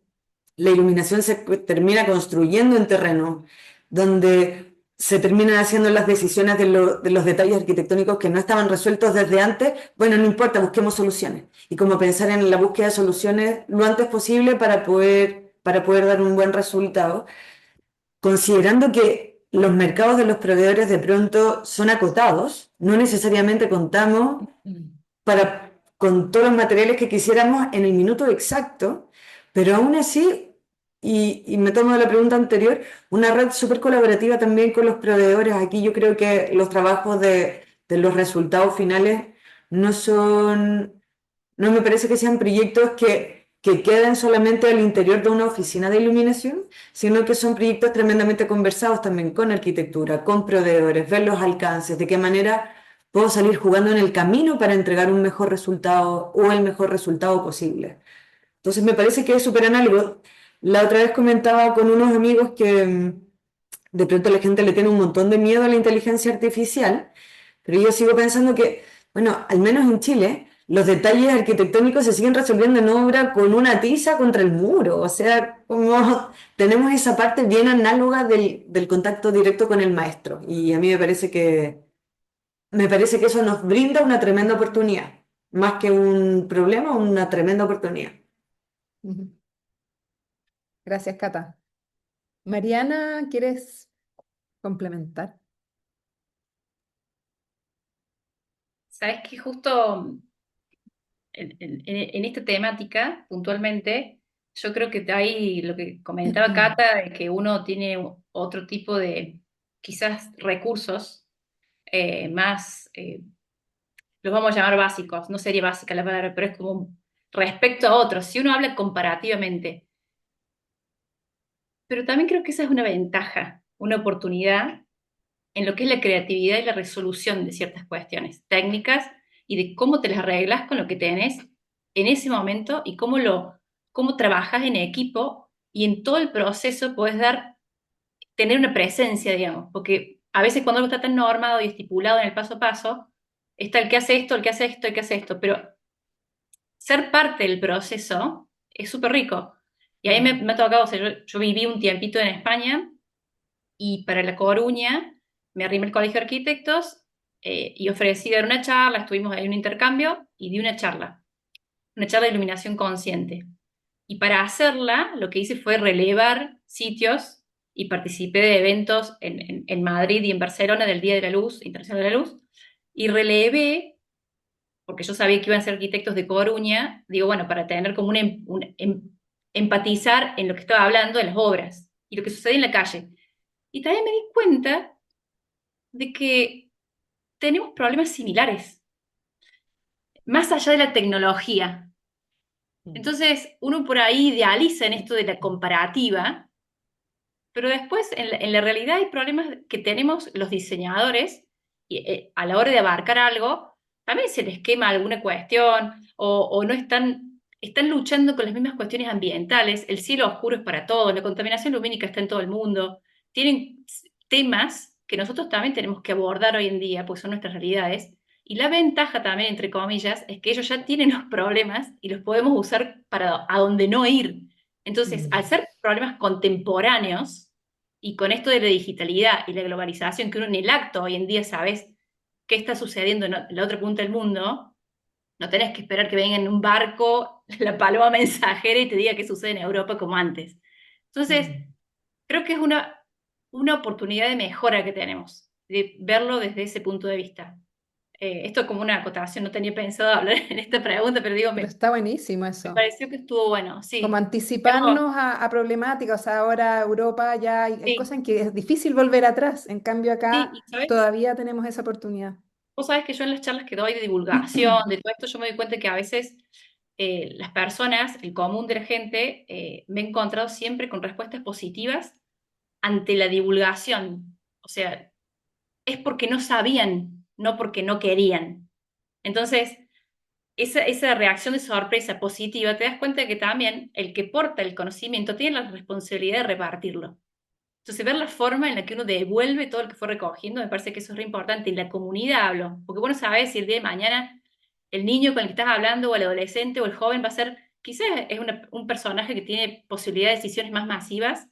la iluminación se termina construyendo en terreno, donde se terminan haciendo las decisiones de los detalles arquitectónicos que no estaban resueltos desde antes. Bueno, no importa, busquemos soluciones. Y como pensar en la búsqueda de soluciones lo antes posible para poder dar un buen resultado, considerando que los mercados de los proveedores de pronto son acotados, no necesariamente contamos con todos los materiales que quisiéramos en el minuto exacto, pero aún así, y me tomo de la pregunta anterior, una red súper colaborativa también con los proveedores. Aquí yo creo que los trabajos de los resultados finales no son, no me parece que sean proyectos que queden solamente al interior de una oficina de iluminación, sino que son proyectos tremendamente conversados también con arquitectura, con proveedores, ver los alcances, de qué manera puedo salir jugando en el camino para entregar un mejor resultado o el mejor resultado posible. Entonces me parece que es súper análogo. La otra vez comentaba con unos amigos que de pronto la gente le tiene un montón de miedo a la inteligencia artificial, pero yo sigo pensando que, bueno, al menos en Chile, los detalles arquitectónicos se siguen resolviendo en obra con una tiza contra el muro. O sea, como tenemos esa parte bien análoga del contacto directo con el maestro. Y a mí me parece que eso nos brinda una tremenda oportunidad. Más que un problema, una tremenda oportunidad. Ujú. Gracias, Cata. Mariana, ¿quieres complementar? Sabes que justo en esta temática, puntualmente, yo creo que hay lo que comentaba Cata, de que uno tiene otro tipo de, quizás, recursos más, los vamos a llamar básicos, no sería básica la palabra, pero es como respecto a otros, si uno habla comparativamente. Pero también creo que esa es una ventaja, una oportunidad en lo que es la creatividad y la resolución de ciertas cuestiones técnicas y de cómo te las arreglas con lo que tenés en ese momento y cómo trabajas en equipo y en todo el proceso puedes tener una presencia, digamos, porque a veces cuando algo está tan normado y estipulado en el paso a paso, está el que hace esto, el que hace esto, el que hace esto, pero ser parte del proceso es súper rico. Y a mí me ha tocado, o sea, yo viví un tiempito en España y para La Coruña me arrimé al Colegio de Arquitectos y ofrecí dar una charla, estuvimos en un intercambio y di una charla de iluminación consciente. Y para hacerla, lo que hice fue relevar sitios y participé de eventos en Madrid y en Barcelona del Día de la Luz, Internacional de la Luz, y relevé, porque yo sabía que iban a ser arquitectos de Coruña, digo, bueno, para tener como empatizar en lo que estaba hablando de las obras y lo que sucede en la calle. Y también me di cuenta de que tenemos problemas similares, más allá de la tecnología. Entonces, uno por ahí idealiza en esto de la comparativa, pero después en la realidad hay problemas que tenemos los diseñadores y, a la hora de abarcar algo, también se les quema alguna cuestión o no están luchando con las mismas cuestiones ambientales, el cielo oscuro es para todos, la contaminación lumínica está en todo el mundo, tienen temas que nosotros también tenemos que abordar hoy en día, porque son nuestras realidades. Y la ventaja también, entre comillas, es que ellos ya tienen los problemas y los podemos usar para a donde no ir. Entonces, al ser problemas contemporáneos, y con esto de la digitalidad y la globalización, que uno en el acto hoy en día sabes qué está sucediendo en la otra punta del mundo, no tenés que esperar que venga en un barco la paloma mensajera y te diga qué sucede en Europa como antes. Entonces, creo que es una oportunidad de mejora que tenemos, de verlo desde ese punto de vista. Esto como una acotación, no tenía pensado hablar en esta pregunta, pero digo, Pero está buenísimo me eso. pareció que estuvo bueno, Como sí. Algo, anticiparnos a problemáticas. O sea, ahora Europa ya hay sí, cosas en que es difícil volver atrás. En cambio, sí, acá y ¿sabes? todavía tenemos esa oportunidad. Vos sabés que yo en las charlas que doy de divulgación, de todo esto, yo me doy cuenta que a veces las personas, el común de la gente, me he encontrado siempre con respuestas positivas ante la divulgación. O sea, es porque no sabían, no porque no querían. Entonces, esa reacción de sorpresa positiva, te das cuenta que también el que porta el conocimiento tiene la responsabilidad de repartirlo. Entonces, ver la forma en la que uno devuelve todo lo que fue recogiendo, me parece que eso es re importante. En la comunidad hablo, porque vos no sabés si el día de mañana el niño con el que estás hablando, o el adolescente, o el joven va a ser, quizás es un personaje que tiene posibilidad de decisiones más masivas,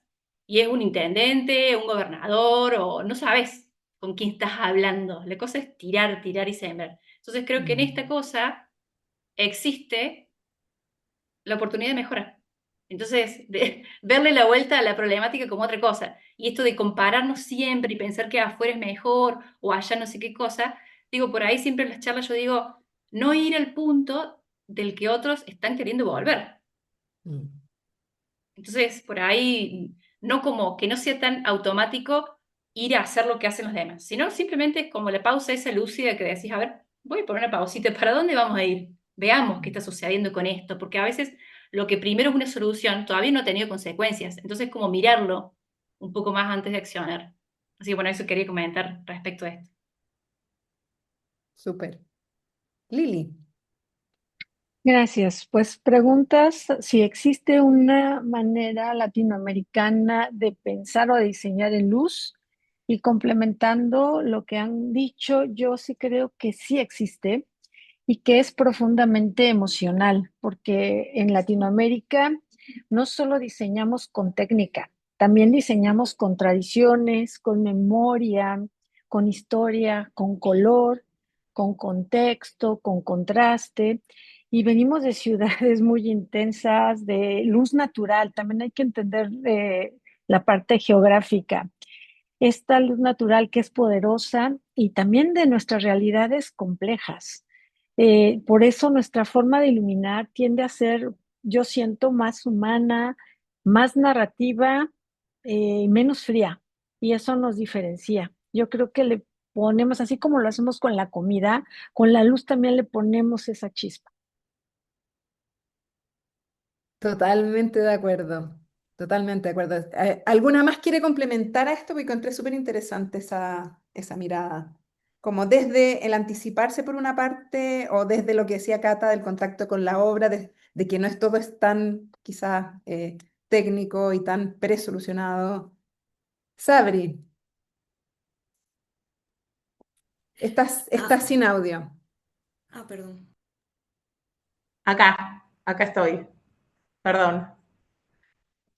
y es un intendente, un gobernador, o no sabes con quién estás hablando. La cosa es tirar, tirar y sembrar. Entonces, creo que en esta cosa existe la oportunidad de mejorar. Entonces, de verle la vuelta a la problemática como otra cosa. Y esto de compararnos siempre y pensar que afuera es mejor o allá no sé qué cosa, digo, por ahí siempre en las charlas yo digo, no ir al punto del que otros están queriendo volver. Entonces, por ahí, no como que no sea tan automático ir a hacer lo que hacen los demás, sino simplemente como la pausa esa lúcida que decís, a ver, voy a poner una pausita, ¿para dónde vamos a ir? Veamos qué está sucediendo con esto, porque a veces lo que primero es una solución todavía no ha tenido consecuencias, entonces como mirarlo un poco más antes de accionar. Así que bueno, eso quería comentar respecto a esto. Súper. Lili. Gracias. Pues preguntas si existe una manera latinoamericana de pensar o de diseñar en luz y complementando lo que han dicho, yo sí creo que sí existe y que es profundamente emocional, porque en Latinoamérica no solo diseñamos con técnica, también diseñamos con tradiciones, con memoria, con historia, con color, con contexto, con contraste. Y venimos de ciudades muy intensas, de luz natural. También hay que entender la parte geográfica. Esta luz natural que es poderosa y también de nuestras realidades complejas. Por eso nuestra forma de iluminar tiende a ser, yo siento, más humana, más narrativa, menos fría. Y eso nos diferencia. Yo creo que le ponemos, así como lo hacemos con la comida, con la luz también le ponemos esa chispa. Totalmente de acuerdo. Totalmente de acuerdo. ¿Alguna más quiere complementar a esto? Porque encontré súper interesante esa mirada. Como desde el anticiparse por una parte, o desde lo que decía Cata del contacto con la obra, de que no es todo es tan quizás técnico y tan presolucionado. Sabri, estás sin audio. Perdón. Acá estoy. Perdón.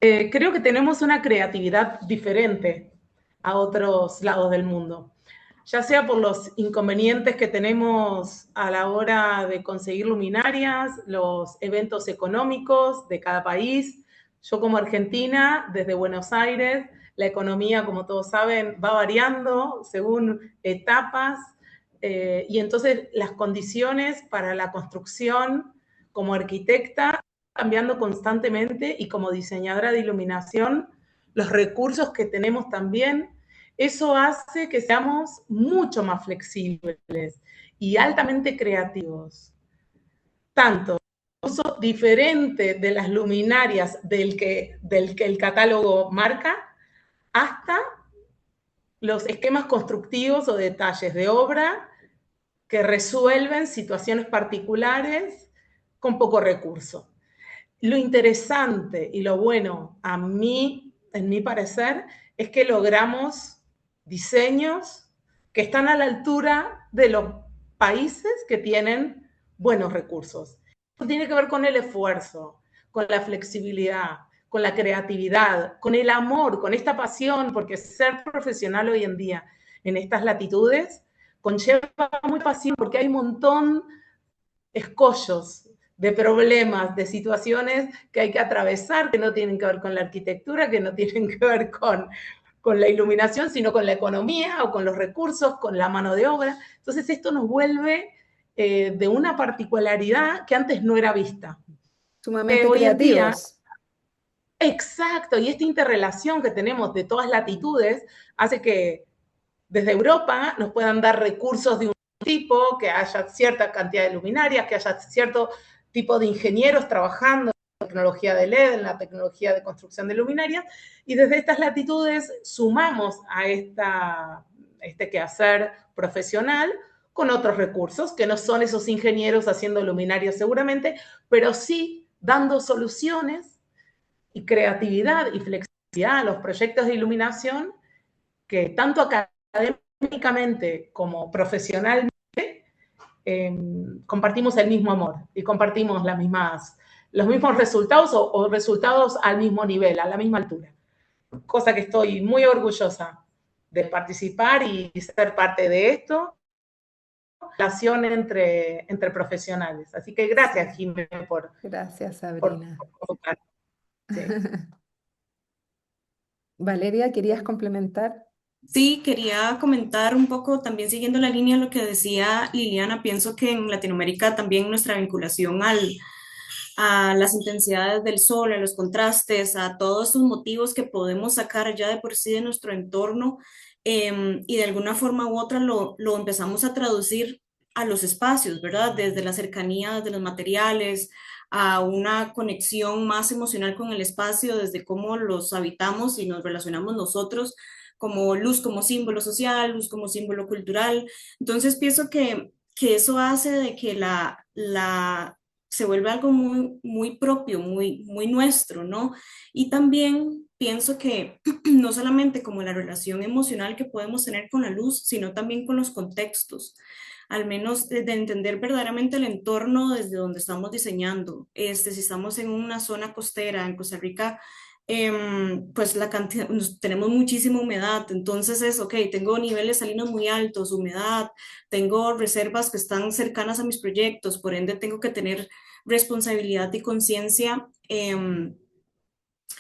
Creo que tenemos una creatividad diferente a otros lados del mundo, ya sea por los inconvenientes que tenemos a la hora de conseguir luminarias, los eventos económicos de cada país. Yo como argentina, desde Buenos Aires, la economía, como todos saben, va variando según etapas, y entonces las condiciones para la construcción como arquitecta cambiando constantemente, y como diseñadora de iluminación, los recursos que tenemos también, eso hace que seamos mucho más flexibles y altamente creativos. Tanto uso diferente de las luminarias del que el catálogo marca, hasta los esquemas constructivos o detalles de obra que resuelven situaciones particulares con poco recurso. Lo interesante y lo bueno a mí, en mi parecer, es que logramos diseños que están a la altura de los países que tienen buenos recursos. Esto tiene que ver con el esfuerzo, con la flexibilidad, con la creatividad, con el amor, con esta pasión, porque ser profesional hoy en día en estas latitudes conlleva muy pasión, porque hay un montón de escollos, de problemas, de situaciones que hay que atravesar, que no tienen que ver con la arquitectura, que no tienen que ver con la iluminación, sino con la economía o con los recursos, con la mano de obra. Entonces esto nos vuelve de una particularidad que antes no era vista. Sumamente Hoy en día, creativos. exacto, y esta interrelación que tenemos de todas latitudes hace que desde Europa nos puedan dar recursos de un tipo, que haya cierta cantidad de luminarias, que haya cierto tipo de ingenieros trabajando en la tecnología de LED, en la tecnología de construcción de luminarias, y desde estas latitudes sumamos a este quehacer profesional con otros recursos, que no son esos ingenieros haciendo luminarias seguramente, pero sí dando soluciones y creatividad y flexibilidad a los proyectos de iluminación que tanto académicamente como profesionalmente compartimos el mismo amor y compartimos los mismos resultados o resultados al mismo nivel, a la misma altura. Cosa que estoy muy orgullosa de participar y ser parte de esto, relación entre profesionales. Así que gracias, Jimé, Gracias, por Sabrina. convocar. Sí. Valeria, ¿querías complementar? Sí, quería comentar un poco, también siguiendo la línea de lo que decía Liliana, pienso que en Latinoamérica también nuestra vinculación a las intensidades del sol, a los contrastes, a todos esos motivos que podemos sacar ya de por sí de nuestro entorno, y de alguna forma u otra lo empezamos a traducir a los espacios, ¿verdad? Desde la cercanía de los materiales a una conexión más emocional con el espacio, desde cómo los habitamos y nos relacionamos nosotros, como luz como símbolo social, luz como símbolo cultural. Entonces pienso que eso hace de que se vuelve algo muy, muy propio, muy, muy nuestro, ¿no? Y también pienso que no solamente como la relación emocional que podemos tener con la luz, sino también con los contextos, al menos de entender verdaderamente el entorno desde donde estamos diseñando. Si estamos en una zona costera en Costa Rica, pues la cantidad, tenemos muchísima humedad, entonces es, ok, tengo niveles salinos muy altos, humedad, tengo reservas que están cercanas a mis proyectos, por ende tengo que tener responsabilidad y conciencia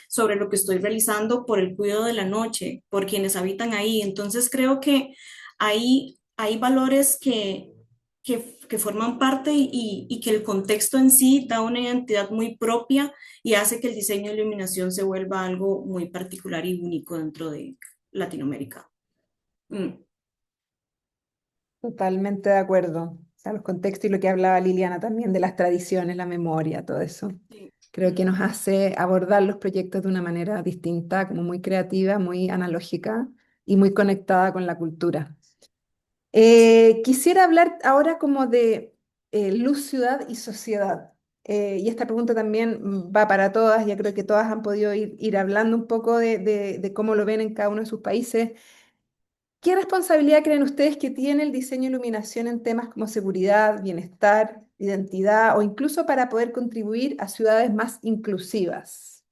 sobre lo que estoy realizando por el cuidado de la noche, por quienes habitan ahí. Entonces creo que hay valores que forman parte y que el contexto en sí da una identidad muy propia y hace que el diseño de iluminación se vuelva algo muy particular y único dentro de Latinoamérica. Mm. Totalmente de acuerdo. O sea, los contextos y lo que hablaba Liliana también de las tradiciones, la memoria, todo eso. Creo que nos hace abordar los proyectos de una manera distinta, como muy creativa, muy analógica y muy conectada con la cultura. Quisiera hablar ahora como de luz, ciudad y sociedad. Y esta pregunta también va para todas, ya creo que todas han podido ir hablando un poco de cómo lo ven en cada uno de sus países. ¿Qué responsabilidad creen ustedes que tiene el diseño de iluminación en temas como seguridad, bienestar, identidad o incluso para poder contribuir a ciudades más inclusivas?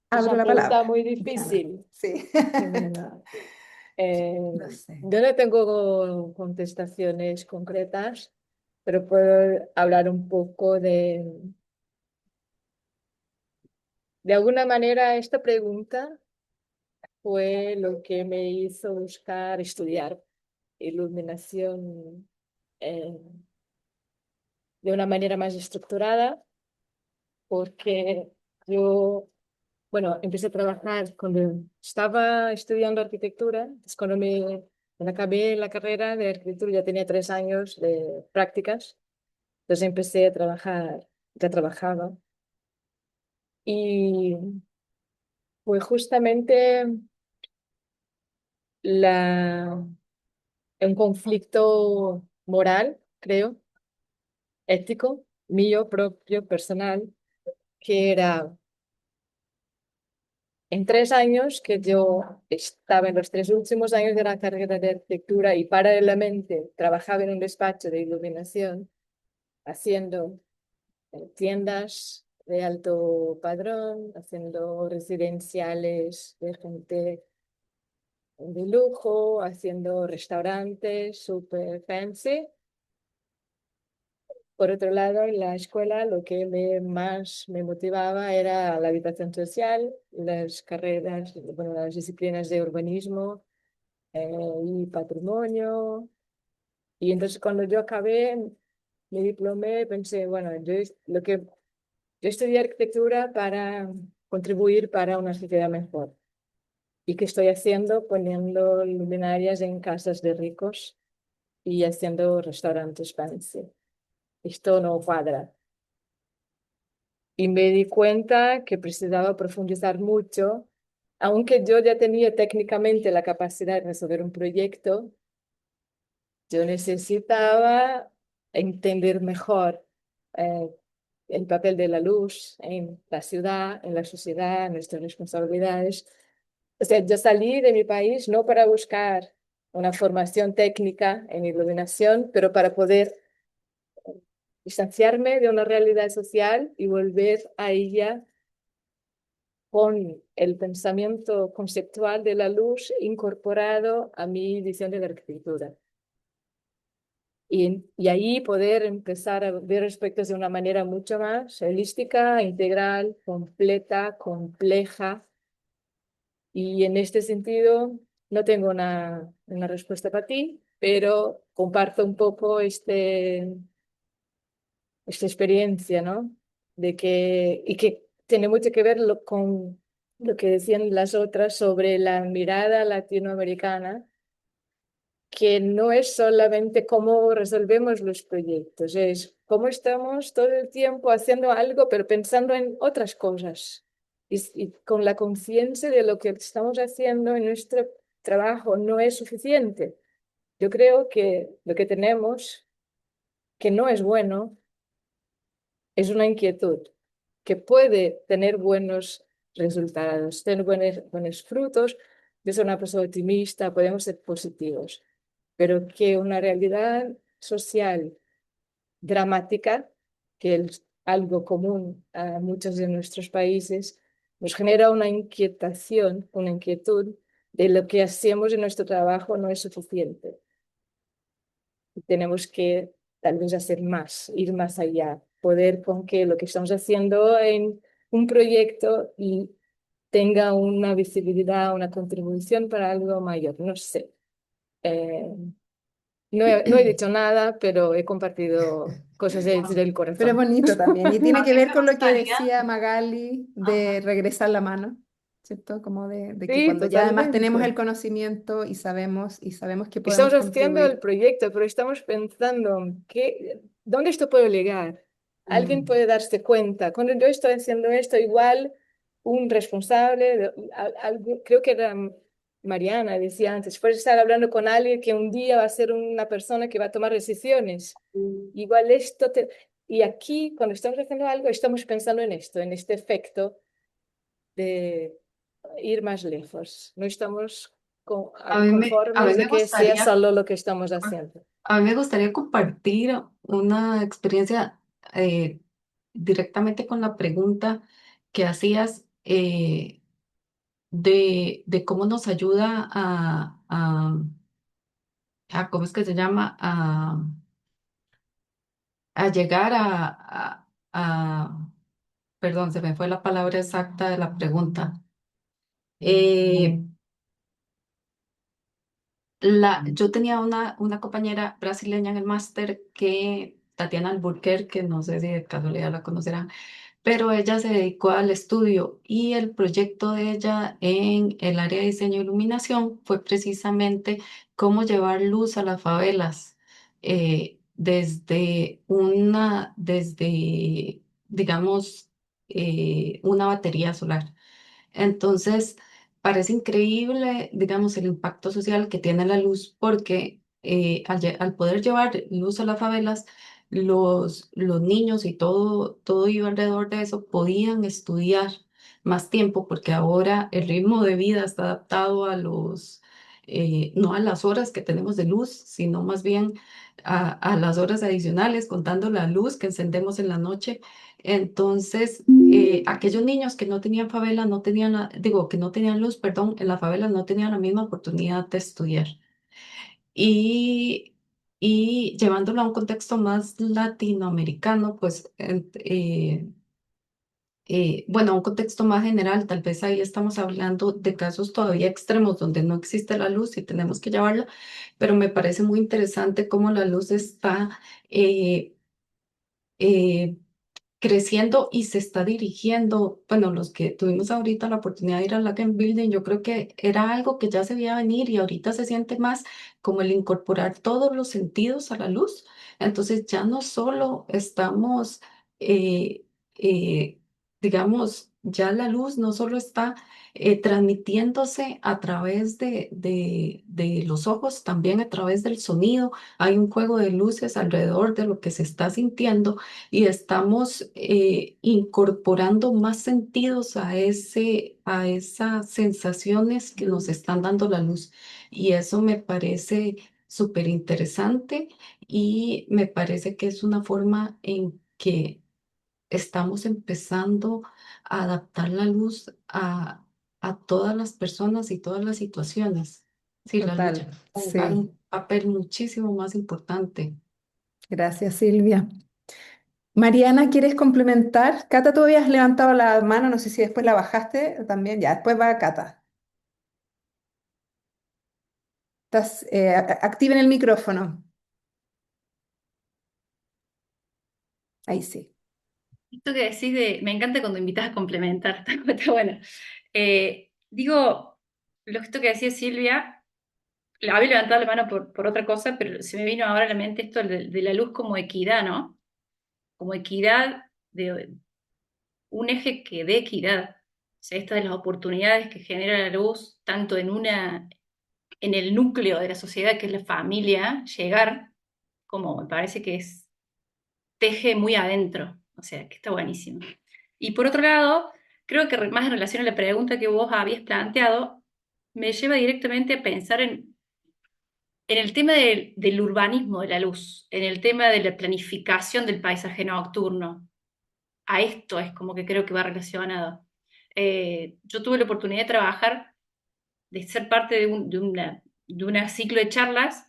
Es Abro una la pregunta palabra. muy Diana. difícil. Sí. No sé. Yo no tengo contestaciones concretas, pero puedo hablar un poco de alguna manera esta pregunta fue lo que me hizo buscar estudiar iluminación eh, de una manera más estructurada, porque yo, bueno, empecé a trabajar cuando estaba estudiando arquitectura, es cuando acabé la carrera de arquitectura ya tenía 3 años de prácticas, entonces empecé a trabajar, ya trabajaba, y fue justamente la, un conflicto moral, creo, ético, mío propio, personal, que era en 3 años, que yo estaba en los 3 últimos años de la carrera de arquitectura y paralelamente trabajaba en un despacho de iluminación haciendo tiendas de alto padrón, haciendo residenciales de gente de lujo, haciendo restaurantes super fancy. Por otro lado, en la escuela lo que más me motivaba era la habitación social, las carreras, bueno, las disciplinas de urbanismo y patrimonio. Y entonces cuando yo acabé mi diplomé, pensé, bueno, yo estudié arquitectura para contribuir para una sociedad mejor. ¿Y qué estoy haciendo? Poniendo luminarias en casas de ricos y haciendo restaurantes fancy. Esto no cuadra. Y me di cuenta que precisaba profundizar mucho, aunque yo ya tenía técnicamente la capacidad de resolver un proyecto, yo necesitaba entender mejor eh, el papel de la luz en la ciudad, en la sociedad, en nuestras responsabilidades. O sea, yo salí de mi país no para buscar una formación técnica en iluminación, pero para poder distanciarme de una realidad social y volver a ella con el pensamiento conceptual de la luz incorporado a mi visión de la arquitectura. Y ahí poder empezar a ver aspectos de una manera mucho más holística, integral, completa, compleja. Y en este sentido, no tengo una respuesta para ti, pero comparto un poco esta experiencia, ¿no? Y que tiene mucho que ver con lo que decían las otras sobre la mirada latinoamericana, que no es solamente cómo resolvemos los proyectos, es cómo estamos todo el tiempo haciendo algo, pero pensando en otras cosas. Y con la conciencia de lo que estamos haciendo en nuestro trabajo no es suficiente. Yo creo que lo que tenemos, que no es bueno, es una inquietud que puede tener buenos resultados, tener buenos frutos. Yo soy una persona optimista, podemos ser positivos, pero que una realidad social dramática, que es algo común a muchos de nuestros países, nos genera una inquietación, una inquietud de lo que hacemos en nuestro trabajo no es suficiente. Tenemos que tal vez hacer más, ir más allá, poder con que lo que estamos haciendo en un proyecto y tenga una visibilidad, una contribución para algo mayor. No sé. No he dicho nada, pero he compartido cosas desde el Pero es corazón. bonito también. Y tiene A que mí ver me con lo que gustaría, decía Magali de regresar la mano, ¿cierto? Como de que Sí, cuando ya además tenemos el totalmente. conocimiento y sabemos que podemos Estamos haciendo el contribuir. proyecto, pero estamos pensando ¿dónde esto puede llegar? Alguien Mm. puede darse cuenta. Cuando yo estoy haciendo esto, igual un responsable, creo que era Mariana, decía antes, puedes estar hablando con alguien que un día va a ser una persona que va a tomar decisiones. Igual Y aquí, cuando estamos haciendo algo, estamos pensando en esto, en este efecto de ir más lejos. No estamos A mí conformes de me que sea gustaría, solo lo que estamos haciendo. a mí me gustaría compartir una experiencia eh, directamente con la pregunta que hacías de cómo nos ayuda ¿cómo es que se llama? A llegar perdón, se me fue la palabra exacta de la pregunta. Eh, yo tenía una compañera brasileña en el máster Tatiana Alburquerque, no sé si de casualidad la conocerán, pero ella se dedicó al estudio y el proyecto de ella en el área de diseño e iluminación fue precisamente cómo llevar luz a las favelas digamos, una batería solar. Entonces, parece increíble, digamos, el impacto social que tiene la luz porque al poder llevar luz a las favelas, los niños y todo iba alrededor de eso, podían estudiar más tiempo, porque ahora el ritmo de vida está adaptado a no a las horas que tenemos de luz, sino más bien a las horas adicionales, contando la luz que encendemos en la noche. Entonces, aquellos niños que no tenían favela, no tenían, que no tenían luz, perdón, en la favela no tenían la misma oportunidad de estudiar. Y, y llevándolo a un contexto más latinoamericano, pues, bueno, a un contexto más general, tal vez ahí estamos hablando de casos todavía extremos donde no existe la luz y tenemos que llevarla, pero me parece muy interesante cómo la luz está eh, eh, creciendo y se está dirigiendo, bueno, los que tuvimos ahorita la oportunidad de ir al Latin Building, yo creo que era algo que ya se veía venir y ahorita se siente más como el incorporar todos los sentidos a la luz. Entonces ya no solo estamos, eh, eh, digamos, ya la luz no solo está transmitiéndose a través de los ojos, también a través del sonido. Hay un juego de luces alrededor de lo que se está sintiendo y estamos incorporando más sentidos a esas sensaciones que nos están dando la luz. Y eso me parece súper interesante y me parece que es una forma en que estamos empezando a adaptar la luz a todas las personas y todas las situaciones. Sí, la luz Total, va a jugar sí. un papel muchísimo más importante. Gracias, Silvia. Mariana, ¿quieres complementar? Cata, tú habías levantado la mano, no sé si después la bajaste también. Ya, después va Cata. Estás, activen el micrófono. Ahí sí. Esto que decís me encanta cuando invitas a complementar, está bueno. Digo, esto que decía Silvia, la había levantado la mano por otra cosa, pero se me vino ahora a la mente esto de la luz como equidad, ¿no? Como equidad de un eje que dé equidad. O sea, esta de las oportunidades que genera la luz, tanto en el núcleo de la sociedad, que es la familia, llegar, como me parece que teje muy adentro. O sea, que está buenísimo. Y por otro lado, creo que más en relación a la pregunta que vos habías planteado, me lleva directamente a pensar en el tema del urbanismo de la luz, en el tema de la planificación del paisaje nocturno. A esto es como que creo que va relacionado. Yo tuve la oportunidad de trabajar, de ser parte de una ciclo de charlas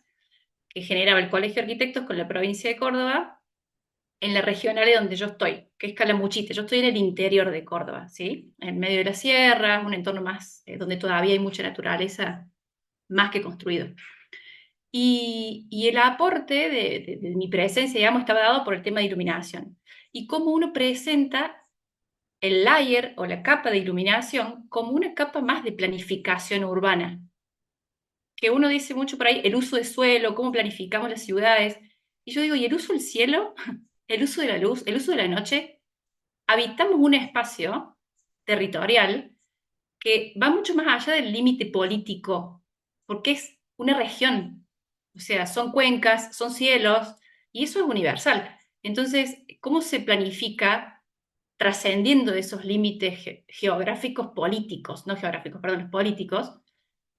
que generaba el Colegio de Arquitectos con la provincia de Córdoba, en la regional donde yo estoy, que es Calamuchita. Yo estoy en el interior de Córdoba, ¿sí? En medio de la sierra, un entorno más donde todavía hay mucha naturaleza, más que construido. Y el aporte de mi presencia, digamos, estaba dado por el tema de iluminación. Y cómo uno presenta el layer o la capa de iluminación como una capa más de planificación urbana. Que uno dice mucho por ahí, el uso de suelo, cómo planificamos las ciudades. Y yo digo, ¿y el uso del cielo? ¿El uso de la luz? ¿El uso de la noche? Habitamos un espacio territorial que va mucho más allá del límite político, porque es una región, o sea, son cuencas, son cielos, y eso es universal. Entonces, ¿cómo se planifica trascendiendo esos límites geográficos políticos, no geográficos, perdón, los políticos?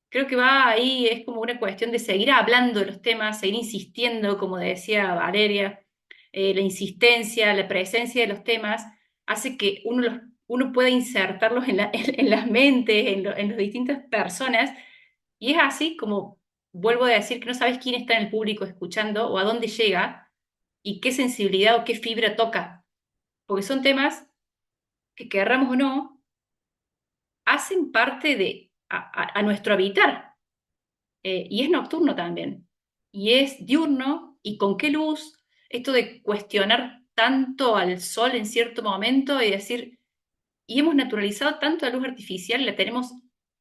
Creo que va ahí, es como una cuestión de seguir hablando de los temas, seguir insistiendo, como decía Valeria, la insistencia, la presencia de los temas, hace que uno pueda insertarlos en las mentes, en las distintas personas, y es así como vuelvo a decir que no sabes quién está en el público escuchando o a dónde llega y qué sensibilidad o qué fibra toca, porque son temas que querramos o no, hacen parte a nuestro habitar. Y es nocturno también, y es diurno, y con qué luz, esto de cuestionar tanto al sol en cierto momento y decir, y hemos naturalizado tanto la luz artificial, la tenemos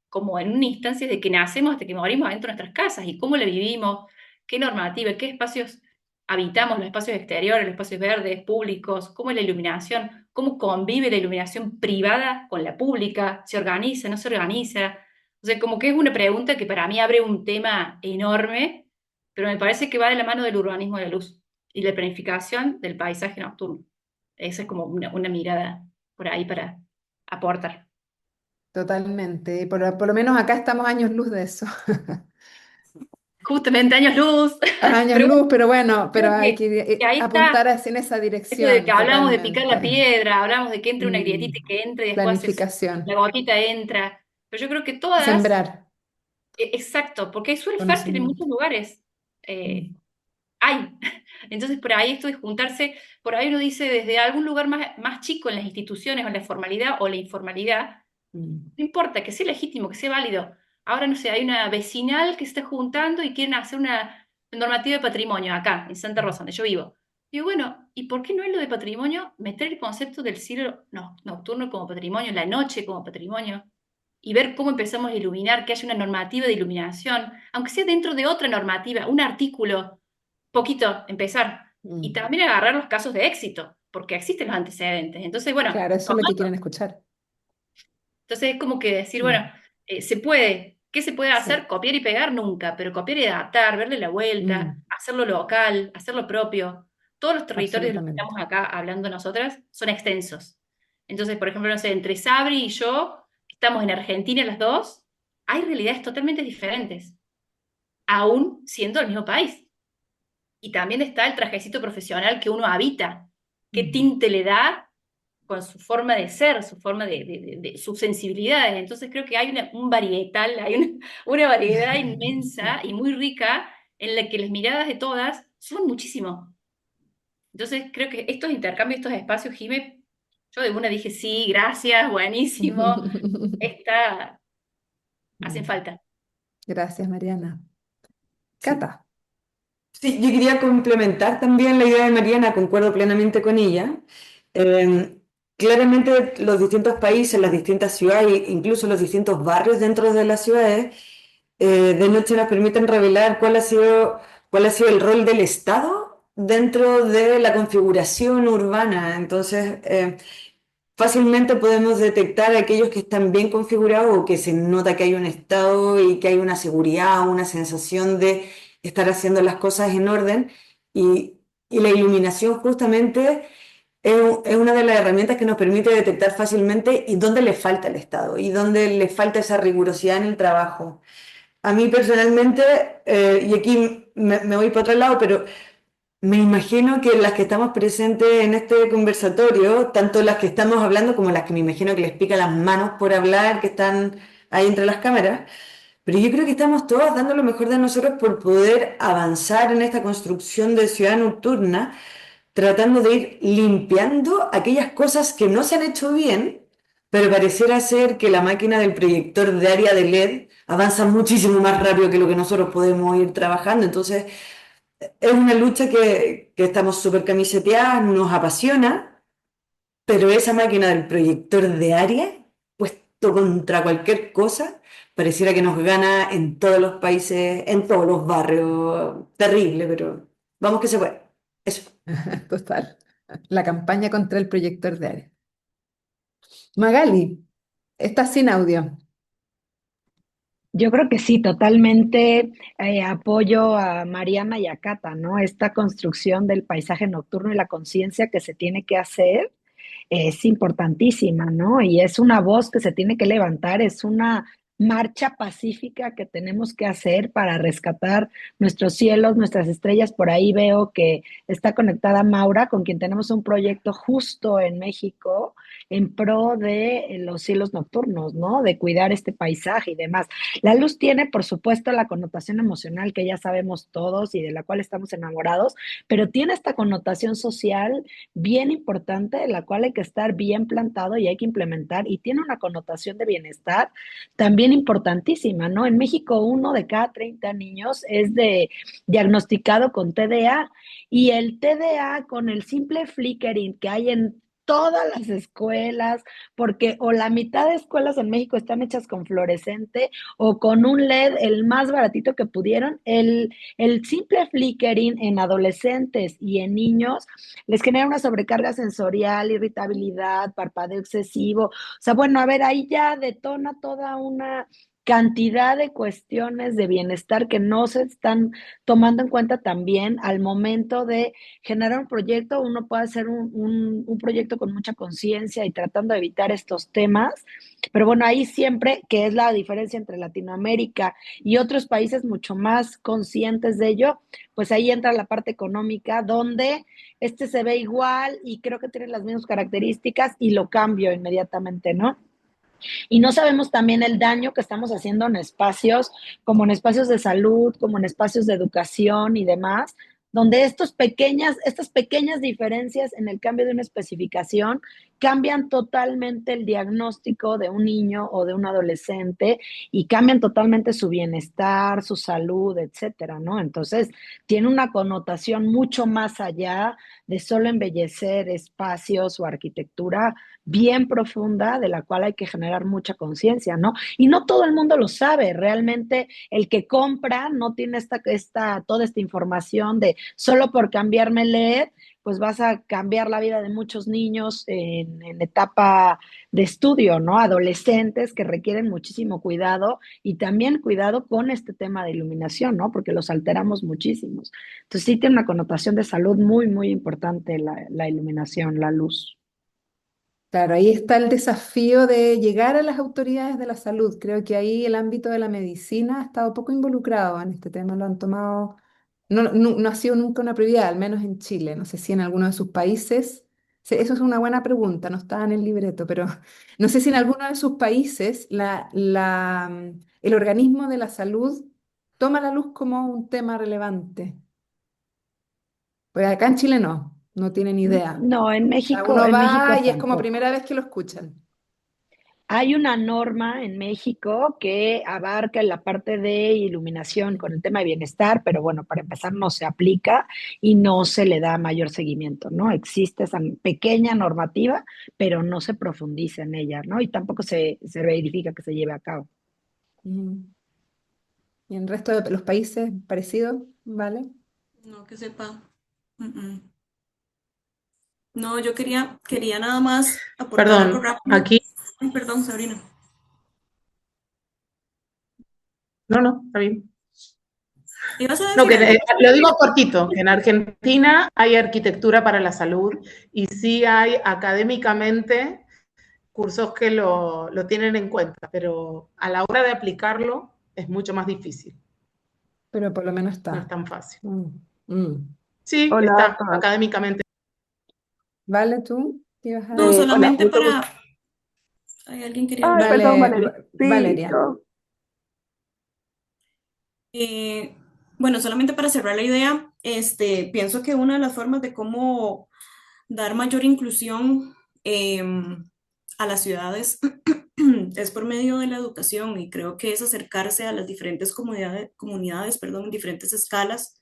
como en una instancia de que nacemos hasta que morimos dentro de nuestras casas, y cómo la vivimos, qué normativa, qué espacios habitamos, los espacios exteriores, los espacios verdes, públicos, cómo es la iluminación, cómo convive la iluminación privada con la pública, se organiza, no se organiza. O sea, como que es una pregunta que para mí abre un tema enorme, pero me parece que va de la mano del urbanismo de la luz. y la planificación del paisaje nocturno. Esa es como una mirada por ahí para aportar. Totalmente. Por lo menos acá estamos años luz de eso. Justamente años luz, Años pero bueno, luz, pero bueno, pero creo hay que que ahí apuntar está hacia en esa esto de que dirección, hablamos de picar la totalmente. piedra, hablamos de que entre una Mm, grietita y que entre y después la planificación, gotita entra, pero yo creo que todas, sembrar exacto, porque hay suelo fértil en conocimiento. muchos lugares. Mm, Hay. Entonces, por ahí esto de juntarse, por ahí uno dice desde algún lugar más chico en las instituciones o en la formalidad o la informalidad, mm, no importa, que sea legítimo, que sea válido. Ahora, no sé, hay una vecinal que se está juntando y quieren hacer una normativa de patrimonio acá, en Santa Rosa, donde yo vivo. Digo, bueno, ¿y por qué no es lo de patrimonio meter el concepto del cielo nocturno como patrimonio, la noche como patrimonio, y ver cómo empezamos a iluminar, que haya una normativa de iluminación, aunque sea dentro de otra normativa, un artículo, poquito, empezar, y mm. también agarrar los casos de éxito, porque existen los antecedentes. Entonces, bueno, Claro, eso es lo que quieren escuchar. entonces es como que decir, bueno, Mm, se puede. ¿Qué se puede sí. hacer? Copiar y pegar nunca, pero copiar y adaptar, verle la vuelta, Mm, hacerlo local, hacerlo propio. Todos los territorios de los que absolutamente. estamos acá hablando nosotras son extensos. Entonces, por ejemplo, no sé, entre Sabri y yo, que estamos en Argentina las dos, hay realidades totalmente diferentes, aún siendo el mismo país. Y también está el trajecito profesional que uno habita. ¿Qué Mm. tinte le da con su forma de ser, su forma de sus sensibilidades? Entonces creo que hay un varietal, hay una variedad inmensa y muy rica en la que las miradas de todas suman muchísimo. Entonces creo que estos intercambios, estos espacios, Jime, yo de una dije, sí, gracias, buenísimo, está, hacen Mm, falta. gracias, Mariana. Sí. Cata. Sí, yo quería complementar también la idea de Mariana, concuerdo plenamente con ella. Eh, Claramente los distintos países, las distintas ciudades, incluso los distintos barrios dentro de las ciudades, de noche nos permiten revelar cuál ha sido el rol del Estado dentro de la configuración urbana. Entonces, fácilmente podemos detectar aquellos que están bien configurados o que se nota que hay un estado y que hay una seguridad, una sensación de estar haciendo las cosas en orden. Y la iluminación justamente es una de las herramientas que nos permite detectar fácilmente y dónde le falta el estado y dónde le falta esa rigurosidad en el trabajo. A mí personalmente, y aquí me voy para otro lado, pero me imagino que las que estamos presentes en este conversatorio, tanto las que estamos hablando como las que me imagino que les pica las manos por hablar, que están ahí entre las cámaras, pero yo creo que estamos todos dando lo mejor de nosotros por poder avanzar en esta construcción de ciudad nocturna, tratando de ir limpiando aquellas cosas que no se han hecho bien, pero pareciera ser que la máquina del proyector de área de LED avanza muchísimo más rápido que lo que nosotros podemos ir trabajando. Entonces, es una lucha que estamos súper camiseteadas, nos apasiona, pero esa máquina del proyector de área, puesto contra cualquier cosa, pareciera que nos gana en todos los países, en todos los barrios. Terrible, pero vamos que se puede. Eso. Total. La campaña contra el proyector de área. Magali, estás sin audio. Yo creo que sí, totalmente apoyo a Mariana y a Cata, ¿no? Esta construcción del paisaje nocturno y la conciencia que se tiene que hacer es importantísima, ¿no? Y es una voz que se tiene que levantar, es una marcha pacífica que tenemos que hacer para rescatar nuestros cielos, nuestras estrellas. Por ahí veo que está conectada Maura, con quien tenemos un proyecto justo en México en pro de los cielos nocturnos, ¿no? De cuidar este paisaje y demás. La luz tiene, por supuesto, la connotación emocional que ya sabemos todos y de la cual estamos enamorados, pero tiene esta connotación social bien importante, de la cual hay que estar bien plantado y hay que implementar, y tiene una connotación de bienestar también importantísima, ¿no? En México, 1 de cada 30 niños es diagnosticado con TDA, y el TDA con el simple flickering que hay en todas las escuelas, porque o la mitad de escuelas en México están hechas con fluorescente o con un LED, el más baratito que pudieron, el simple flickering en adolescentes y en niños les genera una sobrecarga sensorial, irritabilidad, parpadeo excesivo. O sea, bueno, a ver, ahí ya detona toda cantidad de cuestiones de bienestar que no se están tomando en cuenta también al momento de generar un proyecto. Uno puede hacer un proyecto con mucha conciencia y tratando de evitar estos temas, pero bueno, ahí siempre, que es la diferencia entre Latinoamérica y otros países mucho más conscientes de ello, pues ahí entra la parte económica, donde este se ve igual y creo que tiene las mismas características y lo cambio inmediatamente, ¿no? Y no sabemos también el daño que estamos haciendo en espacios, como en espacios de salud, como en espacios de educación y demás, donde estas pequeñas diferencias en el cambio de una especificación cambian totalmente el diagnóstico de un niño o de un adolescente y cambian totalmente su bienestar, su salud, etcétera, ¿no? Entonces, tiene una connotación mucho más allá de solo embellecer espacios o arquitectura bien profunda de la cual hay que generar mucha conciencia, ¿no? Y no todo el mundo lo sabe, realmente el que compra no tiene toda esta información de solo por cambiarme LED, pues vas a cambiar la vida de muchos niños en etapa de estudio, ¿no? Adolescentes que requieren muchísimo cuidado y también cuidado con este tema de iluminación, ¿no? Porque los alteramos muchísimos. Entonces sí tiene una connotación de salud muy, muy importante la iluminación, la luz. Claro, ahí está el desafío de llegar a las autoridades de la salud. Creo que ahí el ámbito de la medicina ha estado poco involucrado en este tema, lo han tomado, no ha sido nunca una prioridad, al menos en Chile. No sé si en alguno de sus países, eso es una buena pregunta, no está en el libreto, pero no sé si en alguno de sus países el organismo de la salud toma la luz como un tema relevante. Pues acá en Chile no tienen idea. No, Sea, uno En México va y es como tampoco. primera vez que lo escuchan. Hay una norma en México que abarca la parte de iluminación con el tema de bienestar, pero bueno, para empezar no se aplica y no se le da mayor seguimiento, ¿no? Existe esa pequeña normativa, pero no se profundiza en ella, ¿no? Y tampoco se verifica que se lleve a cabo. Mm. Y en el resto de los países parecido, ¿vale? No, que sepa. Mm, mm. No, yo quería nada más aportar algo Perdón, rápido. aquí, Ay, perdón, Sabrina. no, está bien. ¿Ibas a No, decir algo? lo digo cortito, que en Argentina hay arquitectura para la salud y sí hay académicamente cursos que lo tienen en cuenta, pero a la hora de aplicarlo es mucho más difícil, Pero por lo menos no es está. tan fácil. Mm, mm. Sí, Hola a está todas. académicamente. ¿Vale tú? ¿Qué ibas a No, decir? Hola, solamente mucho gusto. para... Ay, alguien quería Ay, hablar. perdón, Vale, Valeria. Sí, Valeria. yo. Eh, bueno, solamente para cerrar la idea, pienso que una de las formas de cómo dar mayor inclusión a las ciudades es por medio de la educación y creo que es acercarse a las diferentes comunidades, perdón, en diferentes escalas,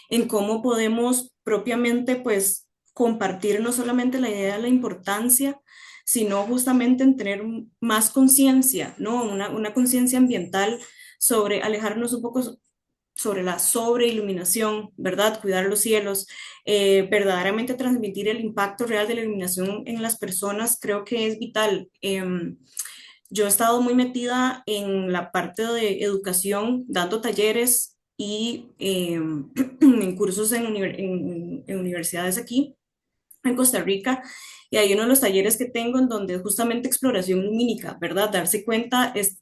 en cómo podemos propiamente pues compartir no solamente la idea de la importancia, sino justamente en tener más conciencia, ¿no? Una conciencia ambiental sobre alejarnos un poco sobre la sobreiluminación, ¿verdad? Cuidar los cielos, verdaderamente transmitir el impacto real de la iluminación en las personas, creo que es vital. Yo he estado muy metida en la parte de educación, dando talleres y en cursos en universidades aquí en Costa Rica. Y hay uno de los talleres que tengo en donde justamente exploración lumínica, ¿verdad? Darse cuenta es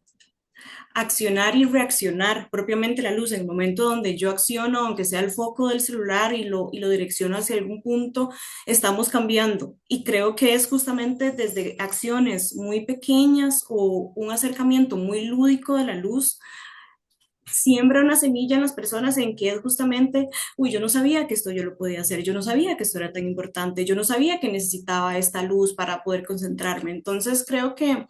accionar y reaccionar propiamente la luz en el momento donde yo acciono, aunque sea el foco del celular y lo direcciono hacia algún punto, estamos cambiando. Y creo que es justamente desde acciones muy pequeñas o un acercamiento muy lúdico de la luz siembra una semilla en las personas en que es justamente, uy, yo no sabía que esto yo lo podía hacer, yo no sabía que esto era tan importante, yo no sabía que necesitaba esta luz para poder concentrarme. Entonces creo que